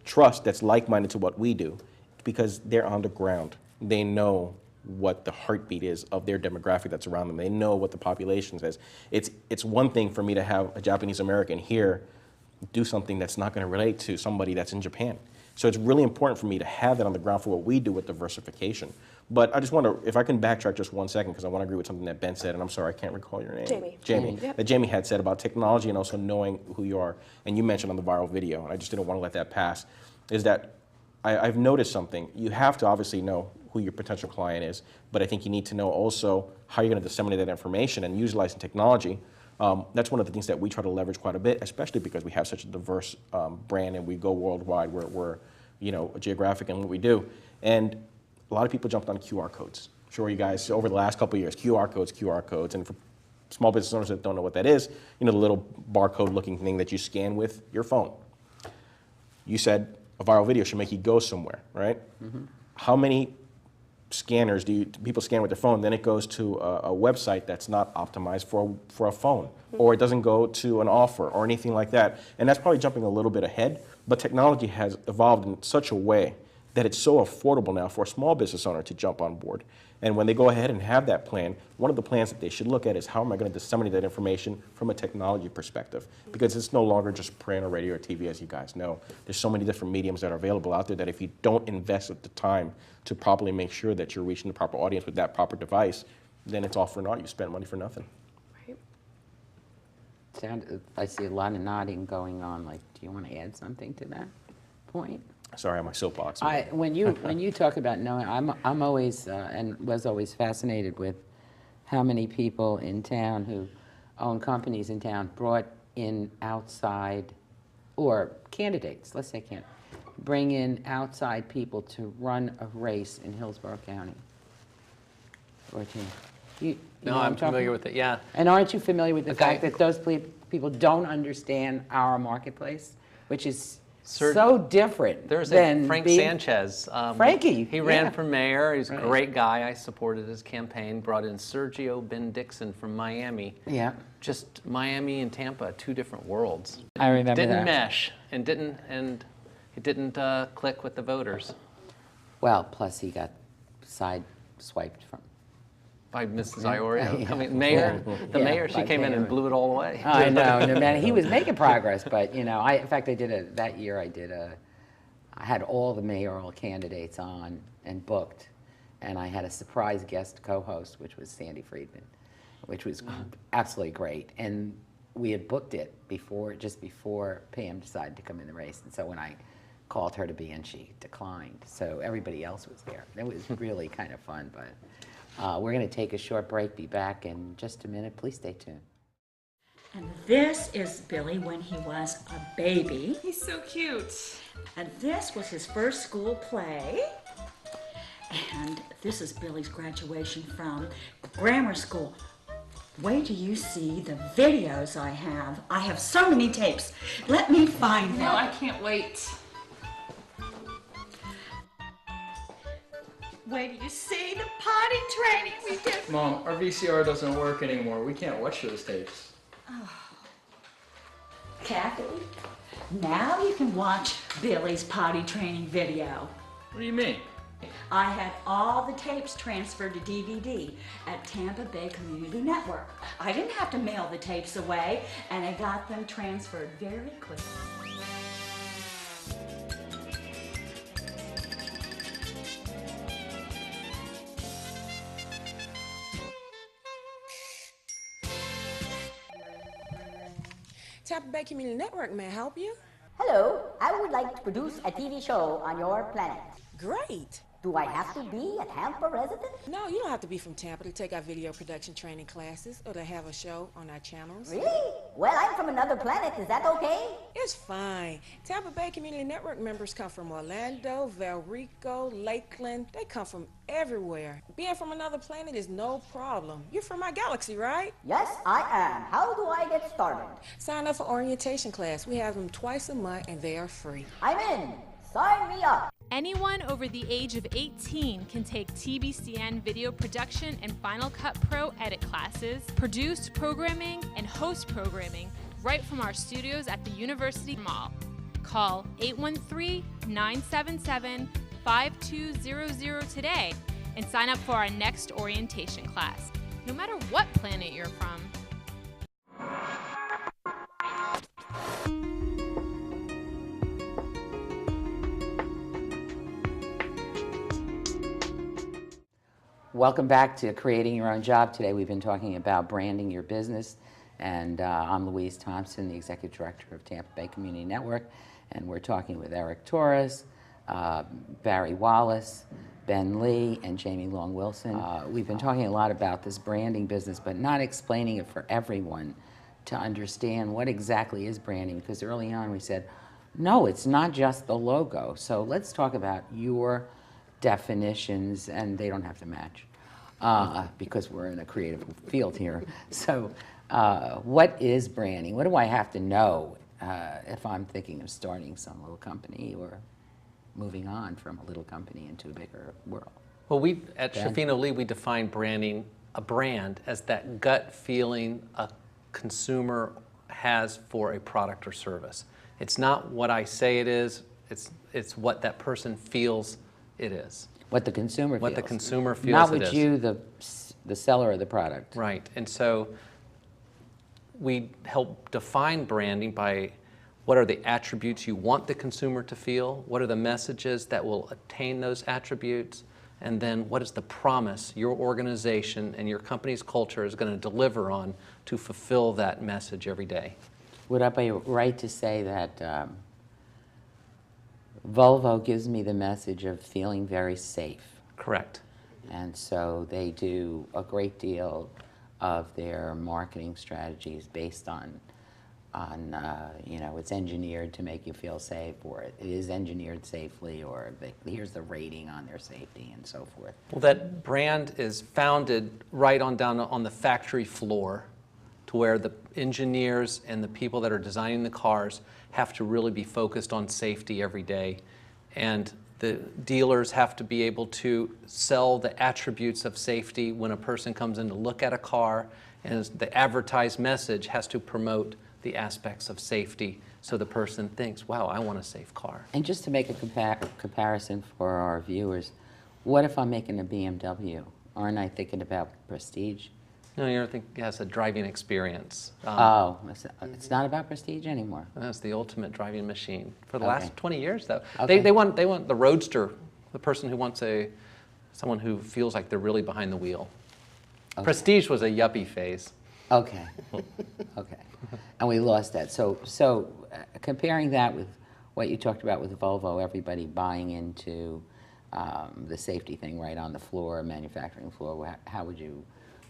[SPEAKER 3] trust that's like-minded to what we do, because they're on the ground. They know what the heartbeat is of their demographic that's around them. They know what the population says. It's one thing for me to have a Japanese American here do something that's not going to relate to somebody that's in Japan. So it's really important for me to have that on the ground for what we do with diversification. But I just want to, if I can backtrack just 1 second, because I want to agree with something that Ben said, and I'm sorry, I can't recall your name.
[SPEAKER 6] Jamie. Yep.
[SPEAKER 3] That Jamie had said about technology and also knowing who you are. And you mentioned on the viral video, and I just didn't want to let that pass, is that I've noticed something. You have to obviously know who your potential client is, but I think you need to know also how you're going to disseminate that information and utilizing technology. That's one of the things that we try to leverage quite a bit, especially because we have such a diverse brand and we go worldwide. We're geographic in what we do. And a lot of people jumped on QR codes. Sure, you guys, over the last couple of years, QR codes. And for small business owners that don't know what that is, the little barcode looking thing that you scan with your phone. You said a viral video should make you go somewhere, right? Mm-hmm. How many scanners do people scan with their phone? Then it goes to a website that's not optimized for a phone, or it doesn't go to an offer or anything like that. And that's probably jumping a little bit ahead, but technology has evolved in such a way that it's so affordable now for a small business owner to jump on board. And when they go ahead and have that plan, one of the plans that they should look at is how am I going to disseminate that information from a technology perspective? Because it's no longer just print or radio or TV, as you guys know. There's so many different mediums that are available out there that if you don't invest at the time to properly make sure that you're reaching the proper audience with that proper device, then it's all for naught. You spent money for nothing.
[SPEAKER 6] Right.
[SPEAKER 2] I see a lot of nodding going on. Like, do you want to add something to that point?
[SPEAKER 3] Sorry, I'm my soapbox.
[SPEAKER 2] When you talk about knowing, I'm always and was always fascinated with how many people in town who own companies in town brought in outside, or candidates, let's say bring in outside people to run a race in Hillsborough County. Or to,
[SPEAKER 5] No, I'm familiar with it, yeah.
[SPEAKER 2] And aren't you familiar with the fact that those people don't understand our marketplace, which is so different than
[SPEAKER 5] Frank Sanchez.
[SPEAKER 2] Frankie.
[SPEAKER 5] He ran for mayor. He's a great guy. I supported his campaign. Brought in Sergio Ben Dixon from Miami.
[SPEAKER 2] Yeah.
[SPEAKER 5] Just Miami and Tampa, two different worlds.
[SPEAKER 2] I remember that.
[SPEAKER 5] Didn't mesh, and it didn't click with the voters.
[SPEAKER 2] Well, plus he got side-swiped from.
[SPEAKER 5] By Mrs. Iorio. Yeah. I mean, mayor, mayor, she came in and blew it all away.
[SPEAKER 2] I know, no, man, he was making progress, but in fact, that year I had all the mayoral candidates on and booked, and I had a surprise guest co-host, which was Sandy Friedman, which was absolutely great. And we had booked it just before Pam decided to come in the race, and so when I called her to be in, she declined. So everybody else was there. It was really kind of fun, but. We're going to take a short break, be back in just a minute. Please stay tuned.
[SPEAKER 7] And this is Billy when he was a baby.
[SPEAKER 8] He's so cute.
[SPEAKER 7] And this was his first school play. And this is Billy's graduation from grammar school. Wait till you see the videos I have. I have so many tapes. Let me find them.
[SPEAKER 8] No, I can't wait.
[SPEAKER 7] Wait till you see the potty training we did.
[SPEAKER 9] Mom, our VCR doesn't work anymore. We can't watch those tapes.
[SPEAKER 7] Kathy, now you can watch Billy's potty training video.
[SPEAKER 9] What do you mean?
[SPEAKER 7] I had all the tapes transferred to DVD at Tampa Bay Community Network. I didn't have to mail the tapes away, and I got them transferred very quickly.
[SPEAKER 10] Tampa Bay Community Network, may I help you?
[SPEAKER 11] Hello, I would like to produce a TV show on your planet.
[SPEAKER 10] Great.
[SPEAKER 11] Do I have to be a Tampa resident?
[SPEAKER 10] No, you don't have to be from Tampa to take our video production training classes or to have a show on our channels.
[SPEAKER 11] Really? Well, I'm from another planet. Is that okay?
[SPEAKER 10] It's fine. Tampa Bay Community Network members come from Orlando, Valrico, Lakeland. They come from everywhere. Being from another planet is no problem. You're from our galaxy, right?
[SPEAKER 11] Yes, I am. How do I get started?
[SPEAKER 10] Sign up for orientation class. We have them twice a month and they are free.
[SPEAKER 11] I'm in. Sign me up.
[SPEAKER 12] Anyone over the age of 18 can take TBCN Video Production and Final Cut Pro edit classes, produce programming, and host programming right from our studios at the University Mall. Call 813-977-5200 today and sign up for our next orientation class, no matter what planet you're from.
[SPEAKER 2] Welcome back to Creating Your Own Job. Today we've been talking about branding your business, and I'm Louise Thompson, the Executive Director of Tampa Bay Community Network, and we're talking with Eric Torres, Barry Wallace, Ben Lee, and Jamie Long Wilson. We've been talking a lot about this branding business, but not explaining it for everyone to understand what exactly is branding, because early on we said, no, it's not just the logo. So let's talk about your definitions, and they don't have to match because we're in a creative field here. So what is branding? What do I have to know if I'm thinking of starting some little company or moving on from a little company into a bigger world?
[SPEAKER 5] Well, we at Shafino Lee, we define branding, a brand, as that gut feeling a consumer has for a product or service. It's not what I say it is, it's what that person feels it is.
[SPEAKER 2] What the consumer feels.
[SPEAKER 5] What the consumer feels
[SPEAKER 2] Not
[SPEAKER 5] it
[SPEAKER 2] what
[SPEAKER 5] is.
[SPEAKER 2] you, the seller of the product.
[SPEAKER 5] Right, and so we help define branding by what are the attributes you want the consumer to feel, what are the messages that will attain those attributes, and then what is the promise your organization and your company's culture is going to deliver on to fulfill that message every day.
[SPEAKER 2] Would I be right to say that Volvo gives me the message of feeling very safe?
[SPEAKER 5] Correct.
[SPEAKER 2] And so they do a great deal of their marketing strategies based on you know, it's engineered to make you feel safe, or it is engineered safely, or here's the rating on their safety and so forth.
[SPEAKER 5] Well, that brand is founded right on down on the factory floor, to where the engineers and the people that are designing the cars have to really be focused on safety every day. And the dealers have to be able to sell the attributes of safety when a person comes in to look at a car, and the advertised message has to promote the aspects of safety so the person thinks, wow, I want a safe car.
[SPEAKER 2] And just to make a comparison for our viewers, what if I'm making a BMW? Aren't I thinking about prestige?
[SPEAKER 5] No, you're thinking it has a driving experience.
[SPEAKER 2] It's not about prestige anymore.
[SPEAKER 5] That's the ultimate driving machine. For the
[SPEAKER 2] Okay.
[SPEAKER 5] last 20 years, though.
[SPEAKER 2] Okay.
[SPEAKER 5] They want the roadster, the person who wants someone who feels like they're really behind the wheel.
[SPEAKER 2] Okay.
[SPEAKER 5] Prestige was a yuppie phase.
[SPEAKER 2] Okay, okay. And we lost that. So comparing that with what you talked about with Volvo, everybody buying into the safety thing right on the floor, manufacturing floor, how would you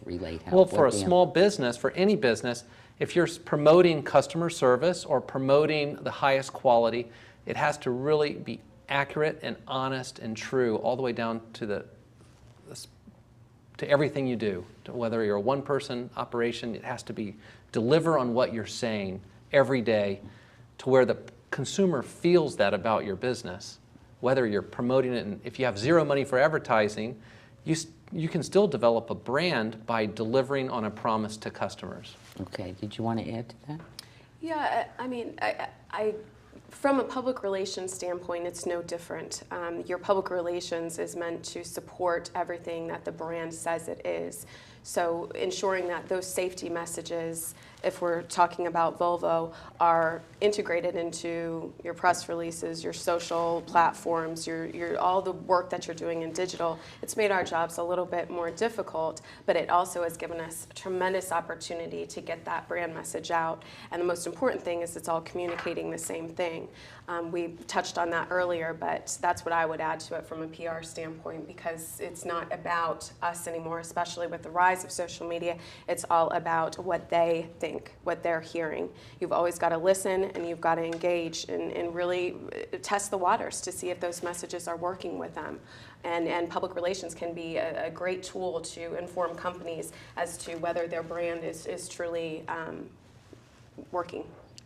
[SPEAKER 2] relate?
[SPEAKER 5] Well, for a small business, for any business, if you're promoting customer service or promoting the highest quality, it has to really be accurate and honest and true all the way down to the to everything you do. Whether you're a one-person operation, it has to be deliver on what you're saying every day to where the consumer feels that about your business. Whether you're promoting it, and if you have zero money for advertising, you can still develop a brand by delivering on a promise to customers.
[SPEAKER 2] Okay, did you want to add to that?
[SPEAKER 6] Yeah, I mean, from a public relations standpoint, it's no different. Your public relations is meant to support everything that the brand says it is. So ensuring that those safety messages, if we're talking about Volvo, are integrated into your press releases, your social platforms, your all the work that you're doing in digital. It's made our jobs a little bit more difficult, but it also has given us a tremendous opportunity to get that brand message out. And the most important thing is it's all communicating the same thing. We touched on that earlier, but that's what I would add to it from a PR standpoint, because it's not about us anymore, especially with the rise of social media. It's all about what they think, what they're hearing. You've always got to listen and you've got to engage and really test the waters to see if those messages are working with them. And public relations can be a great tool to inform companies as to whether their brand is truly working.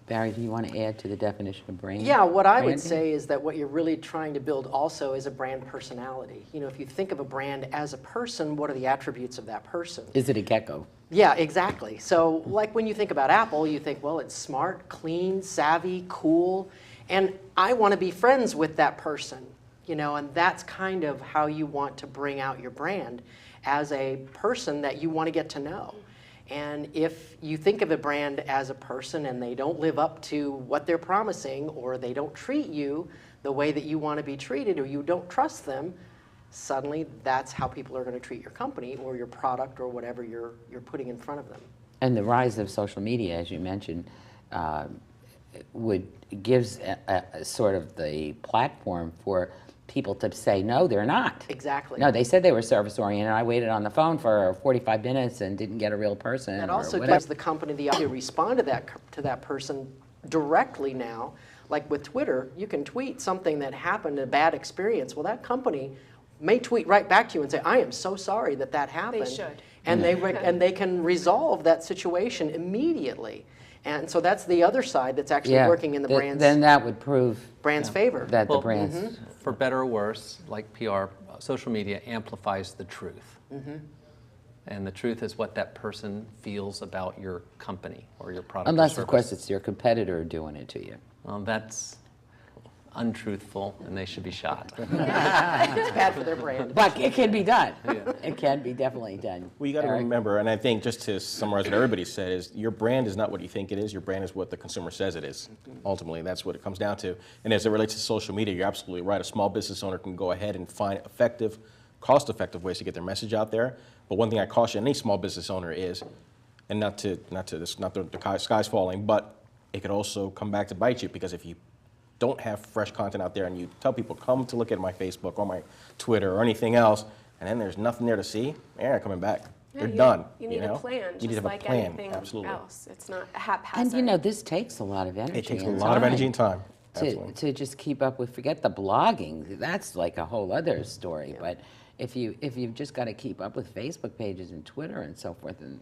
[SPEAKER 2] Barry, do you want to add to the definition of brand?
[SPEAKER 4] Yeah, what I would
[SPEAKER 2] Branding?
[SPEAKER 4] say is that what you're really trying to build also is a brand personality. You know, if you think of a brand as a person, what are the attributes of that person?
[SPEAKER 2] Is it a gecko?
[SPEAKER 4] Yeah, exactly. So like when you think about Apple, you think, well, it's smart, clean, savvy, cool, and I want to be friends with that person, you know, and that's kind of how you want to bring out your brand as a person that you want to get to know. And if you think of a brand as a person and they don't live up to what they're promising, or they don't treat you the way that you want to be treated, or you don't trust them, suddenly that's how people are going to treat your company or your product or whatever you're putting in front of them.
[SPEAKER 2] And the rise of social media, as you mentioned, gives a sort of the platform for people to say, no, they're not.
[SPEAKER 4] Exactly.
[SPEAKER 2] No, they said they were service-oriented. I waited on the phone for 45 minutes and didn't get a real person.
[SPEAKER 4] That
[SPEAKER 2] or
[SPEAKER 4] also
[SPEAKER 2] whatever.
[SPEAKER 4] gives the company the opportunity to respond to that person directly now. Like with Twitter, you can tweet something that happened, a bad experience. Well, that company may tweet right back to you and say, I am so sorry that that happened.
[SPEAKER 6] They should.
[SPEAKER 4] And they can resolve that situation immediately. And so that's the other side that's actually working in the brand's
[SPEAKER 2] Then that would prove
[SPEAKER 4] favor.
[SPEAKER 2] that the brand's...
[SPEAKER 5] For better or worse, like PR, social media amplifies the truth. And the truth is what that person feels about your company or your product.
[SPEAKER 2] Unless,
[SPEAKER 5] or
[SPEAKER 2] of course, it's your competitor doing it to you.
[SPEAKER 5] Well, that's untruthful, and they should be shot.
[SPEAKER 4] It's bad for their brand.
[SPEAKER 2] But it can be done. It can be definitely done.
[SPEAKER 3] Well, you got to remember, and I think just to summarize what everybody said, is your brand is not what you think it is. Your brand is what the consumer says it is. Ultimately, that's what it comes down to. And as it relates to social media, you're absolutely right. A small business owner can go ahead and find effective, cost-effective ways to get their message out there. But one thing I caution any small business owner is, and not the sky's falling, but it could also come back to bite you, because if you don't have fresh content out there and you tell people, come to look at my Facebook or my Twitter or anything else, and then there's nothing there to see, they're not coming back. They're done.
[SPEAKER 6] You need a plan,
[SPEAKER 3] you need to have
[SPEAKER 6] like
[SPEAKER 3] a plan.
[SPEAKER 6] anything
[SPEAKER 3] Absolutely.
[SPEAKER 6] else. It's not haphazard.
[SPEAKER 2] And you know, this takes a lot of energy.
[SPEAKER 3] It takes a
[SPEAKER 2] and
[SPEAKER 3] lot of
[SPEAKER 2] time
[SPEAKER 3] energy and time. Absolutely.
[SPEAKER 2] to just keep up with. Forget the blogging. That's like a whole other story. But if you've just got to keep up with Facebook pages and Twitter and so forth, and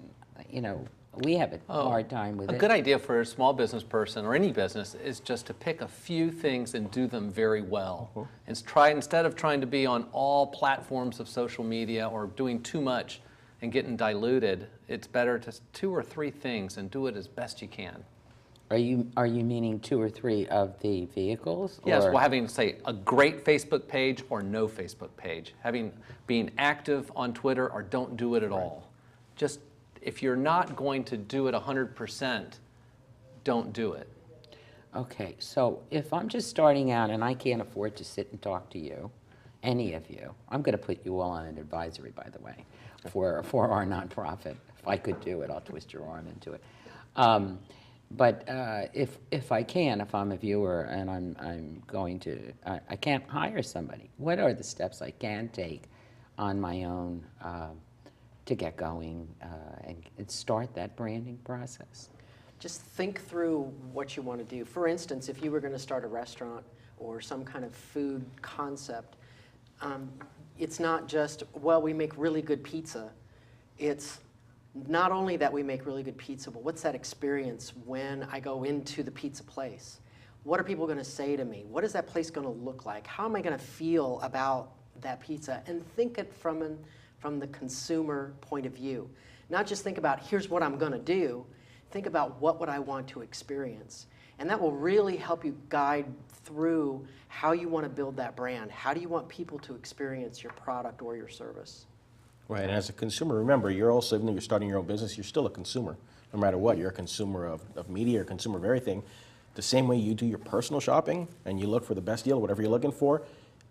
[SPEAKER 2] you know, we have a hard time with it.
[SPEAKER 5] A good idea for a small business person or any business is just to pick a few things and do them very well. And instead of trying to be on all platforms of social media or doing too much and getting diluted, it's better to 2 or 3 things and do it as best you can.
[SPEAKER 2] Are you meaning 2 or 3 of the vehicles?
[SPEAKER 5] Yes,
[SPEAKER 2] or?
[SPEAKER 5] well, having, say, a great Facebook page or no Facebook page. Being active on Twitter or don't do it at all. Just, if you're not going to do it 100%, don't do it.
[SPEAKER 2] Okay, so if I'm just starting out and I can't afford to sit and talk to you, any of you, I'm going to put you all on an advisory, by the way, for our nonprofit. If I could do it, I'll twist your arm into it. But if I can, if I'm a viewer and I'm going to, I can't hire somebody, what are the steps I can take on my own to get going and start that branding process?
[SPEAKER 4] Just think through what you want to do. For instance, if you were going to start a restaurant or some kind of food concept, it's not just, well, we make really good pizza. it's not only that we make really good pizza, but what's that experience when I go into the pizza place? What are people going to say to me? What is that place going to look like? How am I going to feel about that pizza? And think it from the consumer point of view. Not just think about, here's what I'm going to do. Think about what would I want to experience. And that will really help you guide through how you want to build that brand. How do you want people to experience your product or your service?
[SPEAKER 3] Right, and as a consumer, remember, you're also, even though you're starting your own business, you're still a consumer. No matter what, you're a consumer of media, you're a consumer of everything. The same way you do your personal shopping and you look for the best deal, whatever you're looking for,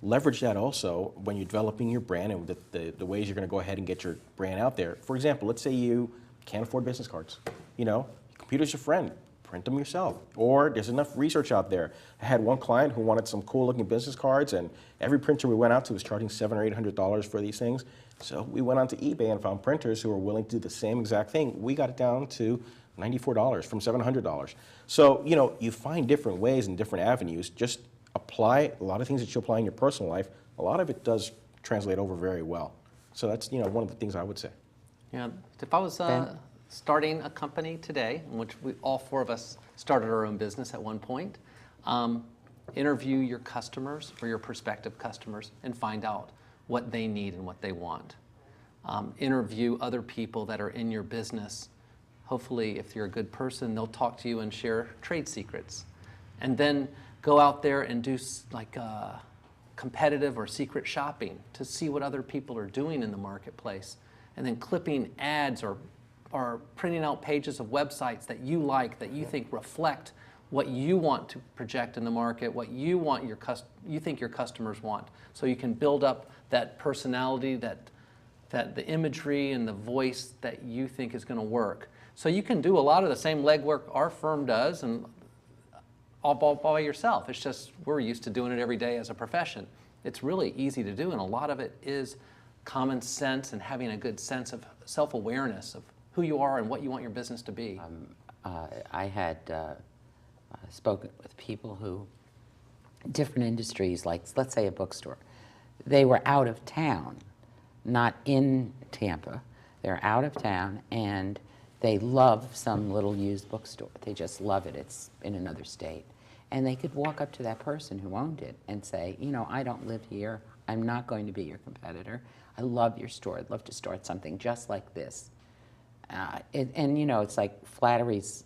[SPEAKER 3] leverage that also when you're developing your brand and the ways you're going to go ahead and get your brand out there. For example, let's say you can't afford business cards. You know, computer's your friend. Print them yourself. Or there's enough research out there. I had one client who wanted some cool looking business cards, and every printer we went out to was charging $700 or $800 for these things. So we went onto eBay and found printers who were willing to do the same exact thing. We got it down to $94 from $700. So, you know, you find different ways and different avenues. Just apply a lot of things that you apply in your personal life. A lot of it does translate over very well. So that's, you know, one of the things I would say.
[SPEAKER 5] Yeah, if I was starting a company today, in which all four of us started our own business at one point, interview your customers or your prospective customers and find out what they need and what they want. Interview other people that are in your business. Hopefully, if you're a good person, they'll talk to you and share trade secrets. And then go out there and do like competitive or secret shopping to see what other people are doing in the marketplace. And then clipping ads or printing out pages of websites that you like, that you think reflect what you want to project in the market, what you want you think your customers want. So you can build up that personality, that the imagery and the voice that you think is going to work. So you can do a lot of the same legwork our firm does and all by yourself. It's just we're used to doing it every day as a profession. It's really easy to do, and a lot of it is common sense and having a good sense of self-awareness of who you are and what you want your business to be.
[SPEAKER 2] I had spoken with people who, different industries, like let's say a bookstore, they were out of town, not in Tampa. They're out of town and they love some little used bookstore. They just love it. It's in another state. And they could walk up to that person who owned it and say, you know, I don't live here. I'm not going to be your competitor. I love your store. I'd love to start something just like this. And you know, it's like flattery's,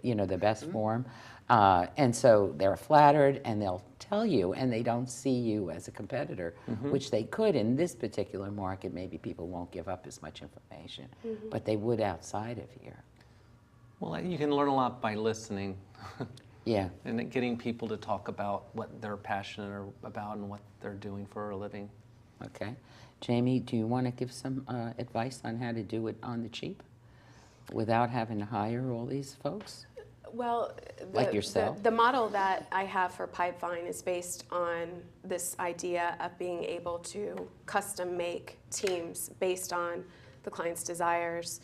[SPEAKER 2] you know, the best form. And so they're flattered and they'll tell you, and they don't see you as a competitor, which they could in this particular market. Maybe people won't give up as much information, but they would outside of here.
[SPEAKER 5] Well, you can learn a lot by listening.
[SPEAKER 2] Yeah.
[SPEAKER 5] And getting people to talk about what they're passionate about and what they're doing for a living.
[SPEAKER 2] Okay. Jamie, do you want to give some advice on how to do it on the cheap without having to hire all these folks?
[SPEAKER 6] Well,
[SPEAKER 2] like yourself?
[SPEAKER 6] The model that I have for Pipevine is based on this idea of being able to custom make teams based on the client's desires,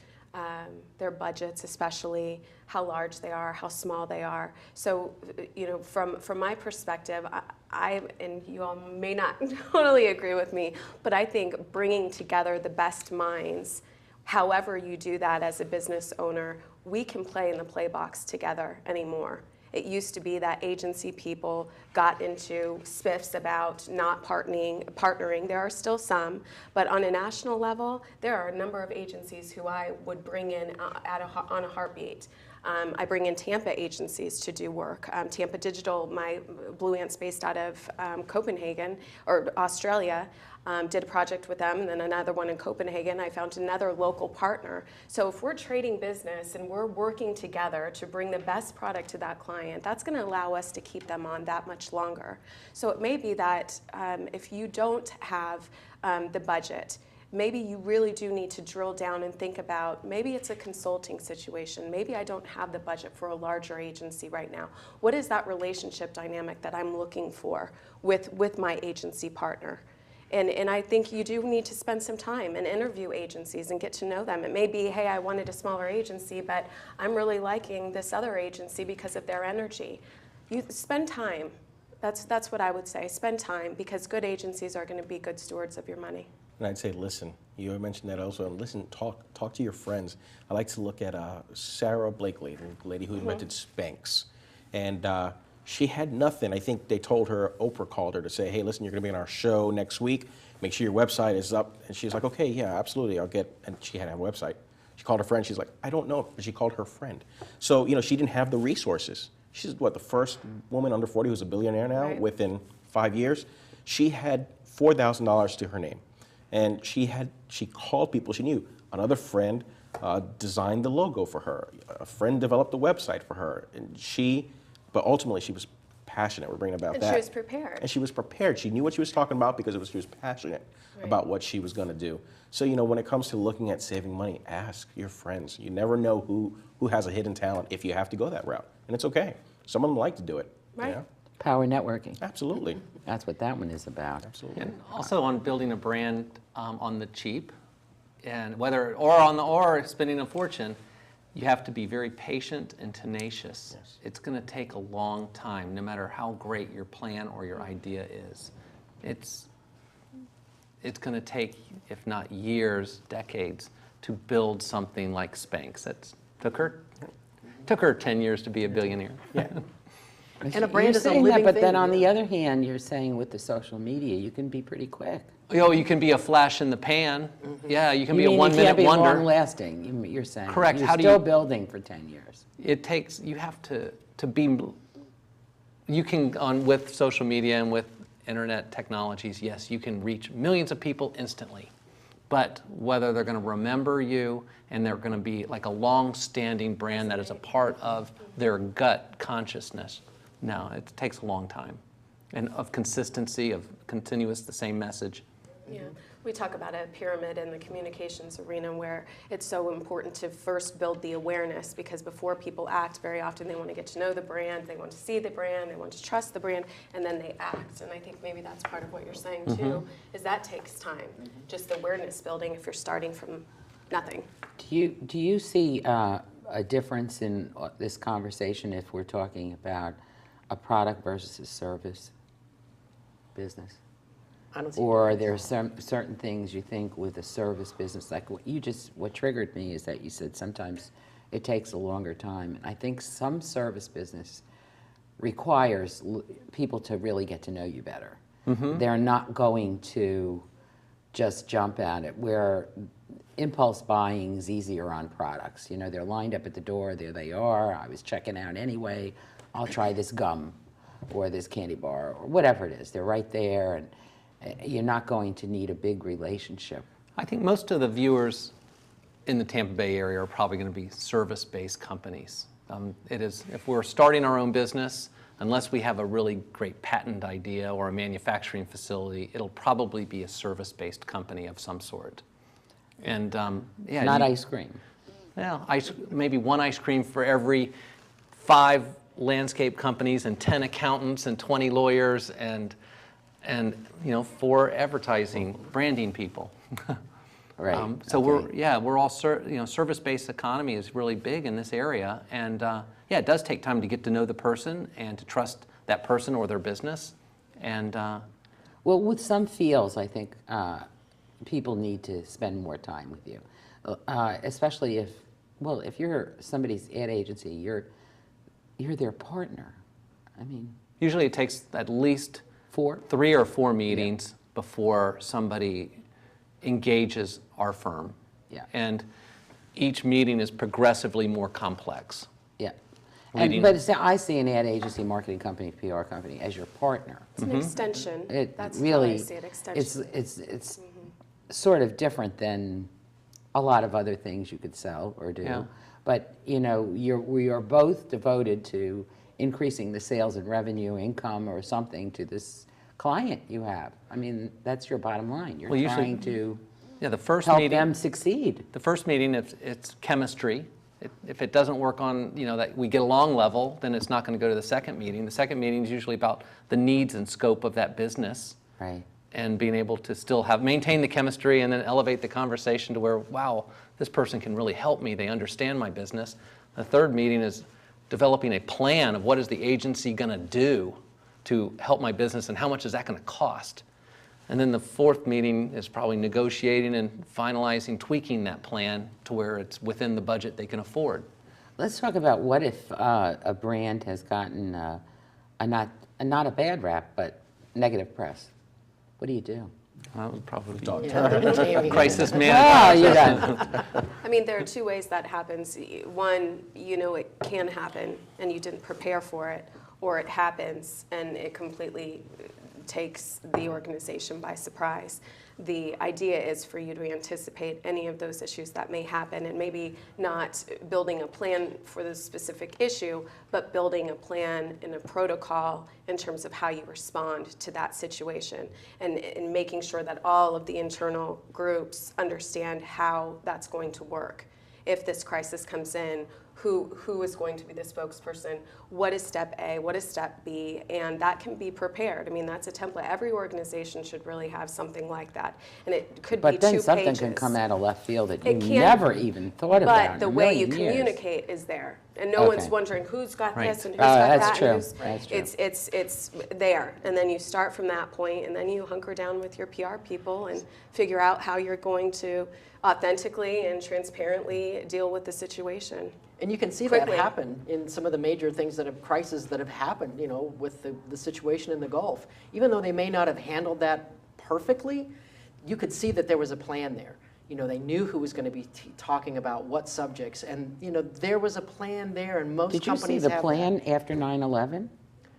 [SPEAKER 6] their budgets especially, how large they are, how small they are. So, you know, from my perspective, and you all may not totally agree with me, but I think bringing together the best minds, however you do that as a business owner, we can play in the play box together anymore. It used to be that agency people got into spiffs about not partnering. There are still some, but on a national level, there are a number of agencies who I would bring in on a heartbeat. I bring in Tampa agencies to do work. Tampa Digital, my Blue Ants based out of Copenhagen, or Australia, did a project with them, and then another one in Copenhagen. I found another local partner. So if we're trading business and we're working together to bring the best product to that client, that's going to allow us to keep them on that much longer. So it may be that if you don't have the budget, maybe you really do need to drill down and think about, maybe it's a consulting situation. Maybe I don't have the budget for a larger agency right now. What is that relationship dynamic that I'm looking for with my agency partner? And I think you do need to spend some time and interview agencies and get to know them. It may be, hey, I wanted a smaller agency, but I'm really liking this other agency because of their energy. You spend time. That's what I would say. Spend time, because good agencies are going to be good stewards of your money.
[SPEAKER 3] And I'd say, listen, you mentioned that also, and listen, talk to your friends. I like to look at Sarah Blakely, the lady who invented Spanx. And she had nothing. I think they told her, Oprah called her to say, hey, listen, you're going to be on our show next week. Make sure your website is up. And she's like, okay, yeah, absolutely, I'll get, and she had to have a website. She called her friend. She's like, I don't know, but she called her friend. So, you know, she didn't have the resources. She's, what, the first woman under 40 who's a billionaire now
[SPEAKER 6] Right.
[SPEAKER 3] within 5 years. She had $4,000 to her name. And she called people she knew. Another friend designed the logo for her. A friend developed the website for her. And but ultimately she was passionate. We're bringing about
[SPEAKER 6] And
[SPEAKER 3] that.
[SPEAKER 6] she was prepared.
[SPEAKER 3] And she was prepared. She knew what she was talking about because she was passionate about what she was going to do. So, you know, when it comes to looking at saving money, ask your friends. You never know who has a hidden talent if you have to go that route. And it's okay. Some of them like to do it.
[SPEAKER 6] Right.
[SPEAKER 3] You know?
[SPEAKER 2] Power networking.
[SPEAKER 3] Absolutely.
[SPEAKER 2] That's what that one is about.
[SPEAKER 3] Absolutely.
[SPEAKER 5] And also on building a brand on the cheap, and or spending a fortune, you have to be very patient and tenacious.
[SPEAKER 3] Yes.
[SPEAKER 5] It's going to take a long time, no matter how great your plan or your idea is. It's going to take, if not years, decades, to build something like Spanx. That took her 10 years to be a billionaire.
[SPEAKER 3] Yeah.
[SPEAKER 4] And a brand
[SPEAKER 2] You're
[SPEAKER 4] is a
[SPEAKER 2] saying
[SPEAKER 4] living
[SPEAKER 2] that, but then
[SPEAKER 4] thing,
[SPEAKER 2] on the
[SPEAKER 4] yeah.
[SPEAKER 2] other hand, you're saying with the social media, you can be pretty quick.
[SPEAKER 5] You can be a flash in the pan. Yeah, you can be
[SPEAKER 2] You
[SPEAKER 5] a
[SPEAKER 2] mean
[SPEAKER 5] 1
[SPEAKER 2] it
[SPEAKER 5] minute
[SPEAKER 2] can't be
[SPEAKER 5] wonder.
[SPEAKER 2] long lasting, you're saying.
[SPEAKER 5] Correct.
[SPEAKER 2] You're
[SPEAKER 5] How do
[SPEAKER 2] still
[SPEAKER 5] you-
[SPEAKER 2] building for 10 years.
[SPEAKER 5] It takes, you have to be, you can, with social media and with internet technologies, yes, you can reach millions of people instantly. But whether they're going to remember you and they're going to be like a long-standing brand that is a part of their gut consciousness, no, it takes a long time. And of consistency, of continuous, the same message.
[SPEAKER 6] Yeah, we talk about a pyramid in the communications arena where it's so important to first build the awareness, because before people act, very often they want to get to know the brand, they want to see the brand, they want to trust the brand, and then they act. And I think maybe that's part of what you're saying too, is that takes time. Just the awareness building if you're starting from nothing.
[SPEAKER 2] Do you see a difference in this conversation if we're talking about a product versus a service business?
[SPEAKER 4] I don't see
[SPEAKER 2] Or are there some certain things you think with a service business, like what triggered me is that you said sometimes it takes a longer time. And I think some service business requires people to really get to know you better. They're not going to just jump at it, where impulse buying is easier on products. You know, they're lined up at the door, there they are, I was checking out anyway, I'll try this gum or this candy bar or whatever it is. They're right there, and you're not going to need a big relationship.
[SPEAKER 5] I think most of the viewers in the Tampa Bay area are probably going to be service-based companies. If we're starting our own business, unless we have a really great patent idea or a manufacturing facility, it'll probably be a service-based company of some sort. And yeah,
[SPEAKER 2] Not ice cream.
[SPEAKER 5] Well, maybe one ice cream for every 5 landscape companies and 10 accountants and 20 lawyers and 4 advertising, branding people.
[SPEAKER 2] Right.
[SPEAKER 5] So we're all service-based economy is really big in this area, and yeah, it does take time to get to know the person and to trust that person or their business, and
[SPEAKER 2] Well, with some fields, I think people need to spend more time with you, especially if you're somebody's ad agency, you're their partner. I mean,
[SPEAKER 5] usually it takes at least 3 or 4 meetings before somebody engages our firm.
[SPEAKER 2] Yeah.
[SPEAKER 5] And each meeting is progressively more complex.
[SPEAKER 2] yeah.
[SPEAKER 5] Leading-
[SPEAKER 2] I see an ad agency, marketing company, PR company as your partner.
[SPEAKER 6] It's an extension.
[SPEAKER 2] It
[SPEAKER 6] That's
[SPEAKER 2] really,
[SPEAKER 6] how I see it, extension.
[SPEAKER 2] it's sort of different than a lot of other things you could sell or do.
[SPEAKER 5] Yeah.
[SPEAKER 2] But we are both devoted to increasing the sales and revenue, income, or something to this client you have. I mean, that's your bottom line. You're
[SPEAKER 5] Well, usually-
[SPEAKER 2] trying to
[SPEAKER 5] the first
[SPEAKER 2] help
[SPEAKER 5] meeting,
[SPEAKER 2] them succeed.
[SPEAKER 5] The first meeting, if it's chemistry, if it doesn't work on, that we get along level, then it's not going to go to the second meeting. The second meeting is usually about the needs and scope of that business.
[SPEAKER 2] Right.
[SPEAKER 5] And being able to still maintain the chemistry and then elevate the conversation to where, wow, this person can really help me. They understand my business. The third meeting is developing a plan of what is the agency going to do to help my business and how much is that going to cost. And then the fourth meeting is probably negotiating and finalizing, tweaking that plan to where it's within the budget they can afford.
[SPEAKER 2] Let's talk about what if a brand has gotten not a bad rap, but negative press. What do you do?
[SPEAKER 5] That would probably be
[SPEAKER 4] Yeah.
[SPEAKER 5] crisis management.
[SPEAKER 2] Well, you got
[SPEAKER 6] I mean, there are two ways that happens. One, you know it can happen and you didn't prepare for it, or it happens and it completely takes the organization by surprise. The idea is for you to anticipate any of those issues that may happen, and maybe not building a plan for the specific issue, but building a plan and a protocol in terms of how you respond to that situation, and making sure that all of the internal groups understand how that's going to work. If this crisis comes in, who is going to be the spokesperson? What is step A? What is step B? And that can be prepared. I mean, that's a template. Every organization should really have something like that. And it could be 2 pages.
[SPEAKER 2] But then something can come out of left field that you never even thought about.
[SPEAKER 6] But the way you communicate is there. And no one's wondering who's got this and who's got that.
[SPEAKER 2] That's true.
[SPEAKER 6] It's there. And then you start from that point, and then you hunker down with your PR people and figure out how you're going to authentically and transparently deal with the situation.
[SPEAKER 4] And you can see
[SPEAKER 6] quickly.
[SPEAKER 4] that happen in some of the major things that have crises that have happened, you know, with the situation in the Gulf. Even though they may not have handled that perfectly, you could see that there was a plan there. You know, they knew who was going to be talking about what subjects, and you know, there was a plan there, and most
[SPEAKER 2] Did you
[SPEAKER 4] companies
[SPEAKER 2] see the
[SPEAKER 4] have
[SPEAKER 2] plan
[SPEAKER 4] that.
[SPEAKER 2] after 9/11?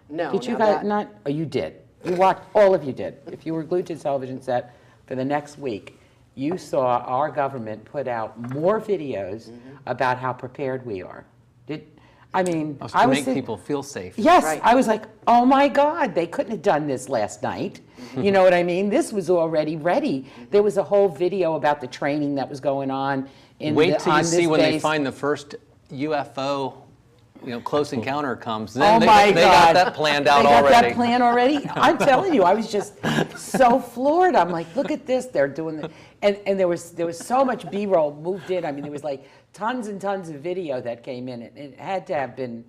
[SPEAKER 4] No.
[SPEAKER 2] Did you
[SPEAKER 4] now
[SPEAKER 2] guys
[SPEAKER 4] that-
[SPEAKER 2] not? Oh, you did. You watched. All of you did. If you were glued to the television set for the next week, you saw our government put out more videos about how prepared we are. I mean,
[SPEAKER 5] To make people feel safe.
[SPEAKER 2] Yes,
[SPEAKER 4] Right.
[SPEAKER 2] I was like, oh my God, they couldn't have done this last night. You know what I mean? This was already ready. There was a whole video about the training that was going on
[SPEAKER 5] Wait till you see when they
[SPEAKER 2] base.
[SPEAKER 5] find the first UFO, close encounter comes.
[SPEAKER 2] Oh
[SPEAKER 5] Then they
[SPEAKER 2] my God.
[SPEAKER 5] got that planned out
[SPEAKER 2] They got
[SPEAKER 5] already.
[SPEAKER 2] that plan already? I'm telling you, I was just so floored. I'm like, look at this, they're doing the, and there was so much B-roll moved in. I mean, there was like tons and tons of video that came in. It had to have been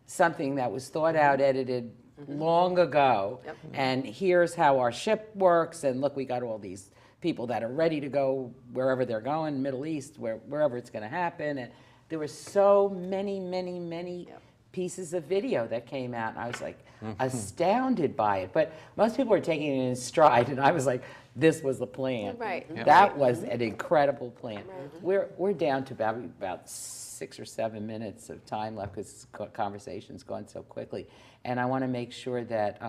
[SPEAKER 2] something that was thought out, edited long ago.
[SPEAKER 4] Yep.
[SPEAKER 2] And here's how our ship works, and look, we got all these people that are ready to go wherever they're going, Middle East, wherever it's going to happen. And there were so many pieces of video that came out, and I was like astounded by it. But most people were taking it in stride, and I was like, this was the plan.
[SPEAKER 6] Right.
[SPEAKER 5] Yeah.
[SPEAKER 2] That was an incredible plan. We're down to about 6 or 7 minutes of time left because conversation's gone so quickly. And I want to make sure that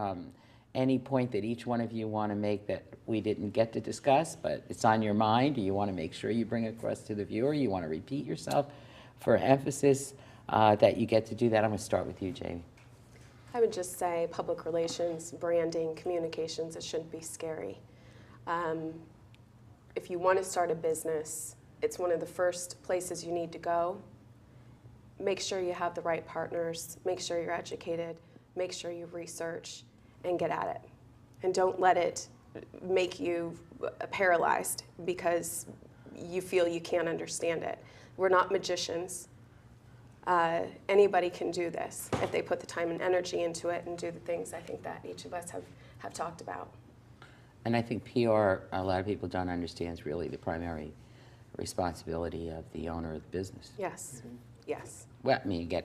[SPEAKER 2] any point that each one of you want to make that we didn't get to discuss, but it's on your mind, or you want to make sure you bring across to the viewer, you want to repeat yourself for emphasis, that you get to do that. I'm going to start with you, Jamie.
[SPEAKER 6] I would just say public relations, branding, communications, it shouldn't be scary. If you want to start a business, it's one of the first places you need to go. Make sure you have the right partners, make sure you're educated, make sure you research, and get at it. And don't let it make you paralyzed because you feel you can't understand it. We're not magicians. Anybody can do this if they put the time and energy into it and do the things I think that each of us have talked about.
[SPEAKER 2] And I think PR, a lot of people don't understand, is really the primary responsibility of the owner of the business.
[SPEAKER 6] Yes, yes.
[SPEAKER 2] Well, I mean, you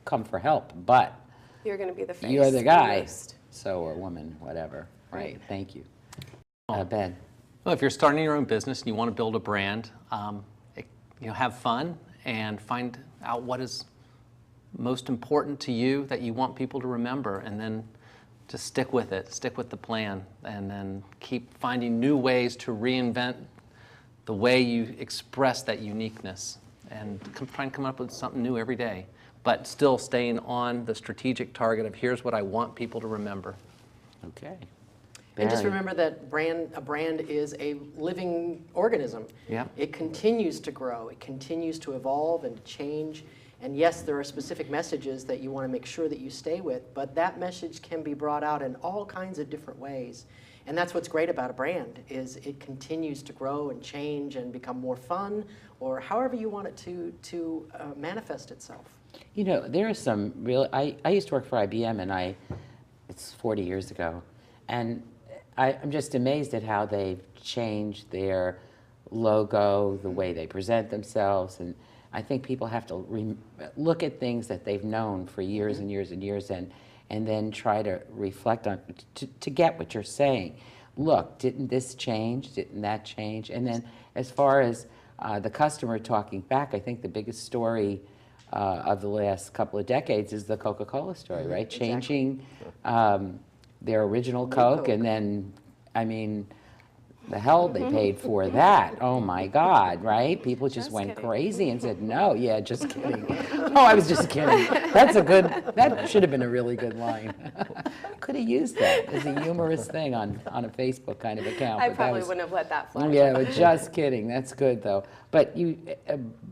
[SPEAKER 2] come for help, but
[SPEAKER 6] You're going to be the face.
[SPEAKER 2] you're the guy,
[SPEAKER 6] most.
[SPEAKER 2] or woman, whatever. Right, thank you.
[SPEAKER 5] Oh.
[SPEAKER 2] Ben.
[SPEAKER 5] Well, if you're starting your own business and you want to build a brand, have fun and find out what is most important to you that you want people to remember, and then just stick with it, stick with the plan, and then keep finding new ways to reinvent the way you express that uniqueness, and try and come up with something new every day, but still staying on the strategic target of here's what I want people to remember.
[SPEAKER 2] Okay.
[SPEAKER 4] And just
[SPEAKER 2] Barry.
[SPEAKER 4] remember that a brand is a living organism.
[SPEAKER 5] Yeah.
[SPEAKER 4] It continues to grow. It continues to evolve and to change. And yes, there are specific messages that you want to make sure that you stay with, but that message can be brought out in all kinds of different ways. And that's what's great about a brand, is it continues to grow and change and become more fun, or however you want it to manifest itself.
[SPEAKER 2] You know, there are some real, I used to work for IBM, and it's 40 years ago, and I'm just amazed at how they've changed their logo, the way they present themselves, and I think people have to look at things that they've known for years and years and years, and then try to reflect on, to get what you're saying. Look, didn't this change? Didn't that change? And then as far as the customer talking back, I think the biggest story of the last couple of decades is the Coca-Cola story, right?
[SPEAKER 4] Exactly.
[SPEAKER 2] Changing their original Coke, and then, I mean, the hell they paid for that. Oh my God, right? People just went crazy and said, no, yeah, just kidding. Oh, I was just kidding. That should have been a really good line. Could have used that as a humorous thing on a Facebook kind of account.
[SPEAKER 6] I
[SPEAKER 2] but
[SPEAKER 6] probably wouldn't have let that fly.
[SPEAKER 2] Yeah, but just kidding. That's good though. But you,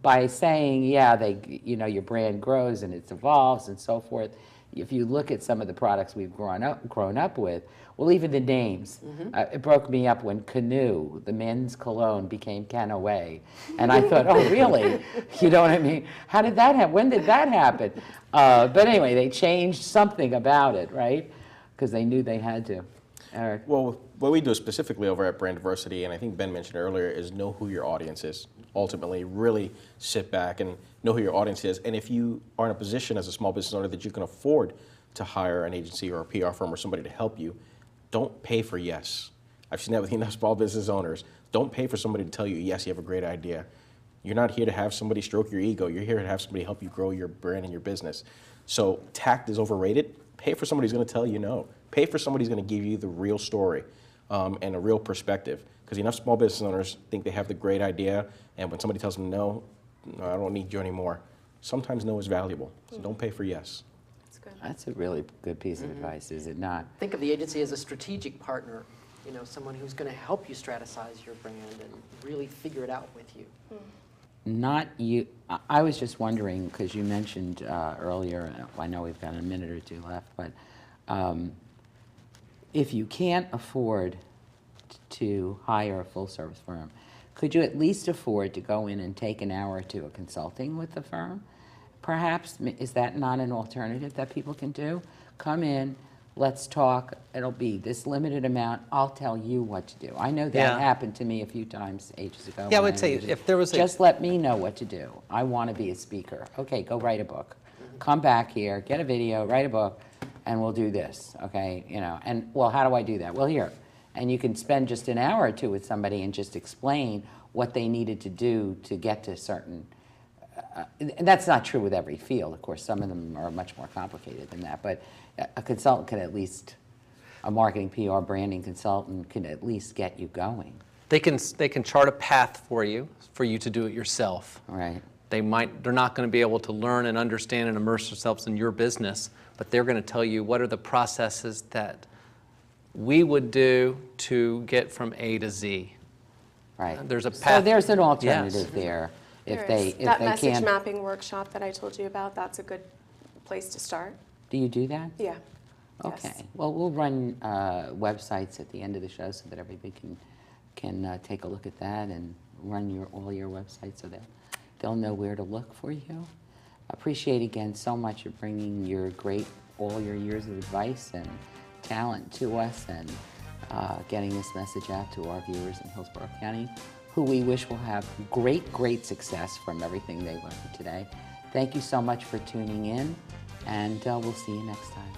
[SPEAKER 2] by saying, yeah, your brand grows and it evolves and so forth. If you look at some of the products we've grown up with, well, even the names. It broke me up when Canoe, the men's cologne, became Canoe. And I thought, oh, really? You know what I mean? How did that happen? When did that happen? But anyway, they changed something about it, right? Because they knew they had to. Eric?
[SPEAKER 3] Well, what we do specifically over at Brand Diversity, and I think Ben mentioned earlier, is know who your audience is. Ultimately, really sit back and know who your audience is. And if you are in a position as a small business owner that you can afford to hire an agency or a PR firm or somebody to help you, don't pay for yes. I've seen that with enough small business owners. Don't pay for somebody to tell you, yes, you have a great idea. You're not here to have somebody stroke your ego. You're here to have somebody help you grow your brand and your business. So tact is overrated. Pay for somebody who's going to tell you no. Pay for somebody who's going to give you the real story and a real perspective. Because enough small business owners think they have the great idea, and when somebody tells them no, I don't need you anymore. Sometimes no is valuable, so don't pay for yes.
[SPEAKER 2] That's a really good piece of advice, is it not?
[SPEAKER 4] Think of the agency as a strategic partner, someone who's going to help you strategize your brand and really figure it out with you.
[SPEAKER 2] Not you. I was just wondering, because you mentioned earlier, I know we've got a minute or two left, but if you can't afford to hire a full-service firm, could you at least afford to go in and take an hour or two of consulting with the firm? Perhaps, is that not an alternative that people can do? Come in, let's talk, it'll be this limited amount, I'll tell you what to do. I know that happened to me a few times ages ago.
[SPEAKER 5] Yeah, I would say if there was
[SPEAKER 2] just let me know what to do. I want to be a speaker. Okay, go write a book. Come back here, get a video, write a book, and we'll do this, okay? And well, how do I do that? Well, here. And you can spend just an hour or two with somebody and just explain what they needed to do to get to certain, and that's not true with every field, of course. Some of them are much more complicated than that, but a consultant can at least, a marketing, PR, branding consultant can at least get you going.
[SPEAKER 5] They can chart a path for you to do it yourself.
[SPEAKER 2] Right.
[SPEAKER 5] They're not going to be able to learn and understand and immerse themselves in your business, but they're going to tell you what are the processes that we would do to get from A to Z.
[SPEAKER 2] Right.
[SPEAKER 5] There's a path.
[SPEAKER 2] So there's an alternative there. If they
[SPEAKER 6] that message
[SPEAKER 2] can't.
[SPEAKER 6] mapping workshop that I told you about, that's a good place to start.
[SPEAKER 2] Do you do that?
[SPEAKER 6] Yeah.
[SPEAKER 2] Okay.
[SPEAKER 6] Yes.
[SPEAKER 2] Well, we'll run websites at the end of the show so that everybody can take a look at that and run all your websites so that they'll know where to look for you. Appreciate again so much you bringing all your years of advice and talent to us and getting this message out to our viewers in Hillsborough County, who we wish will have great success from everything they learned today. Thank you so much for tuning in, and we'll see you next time.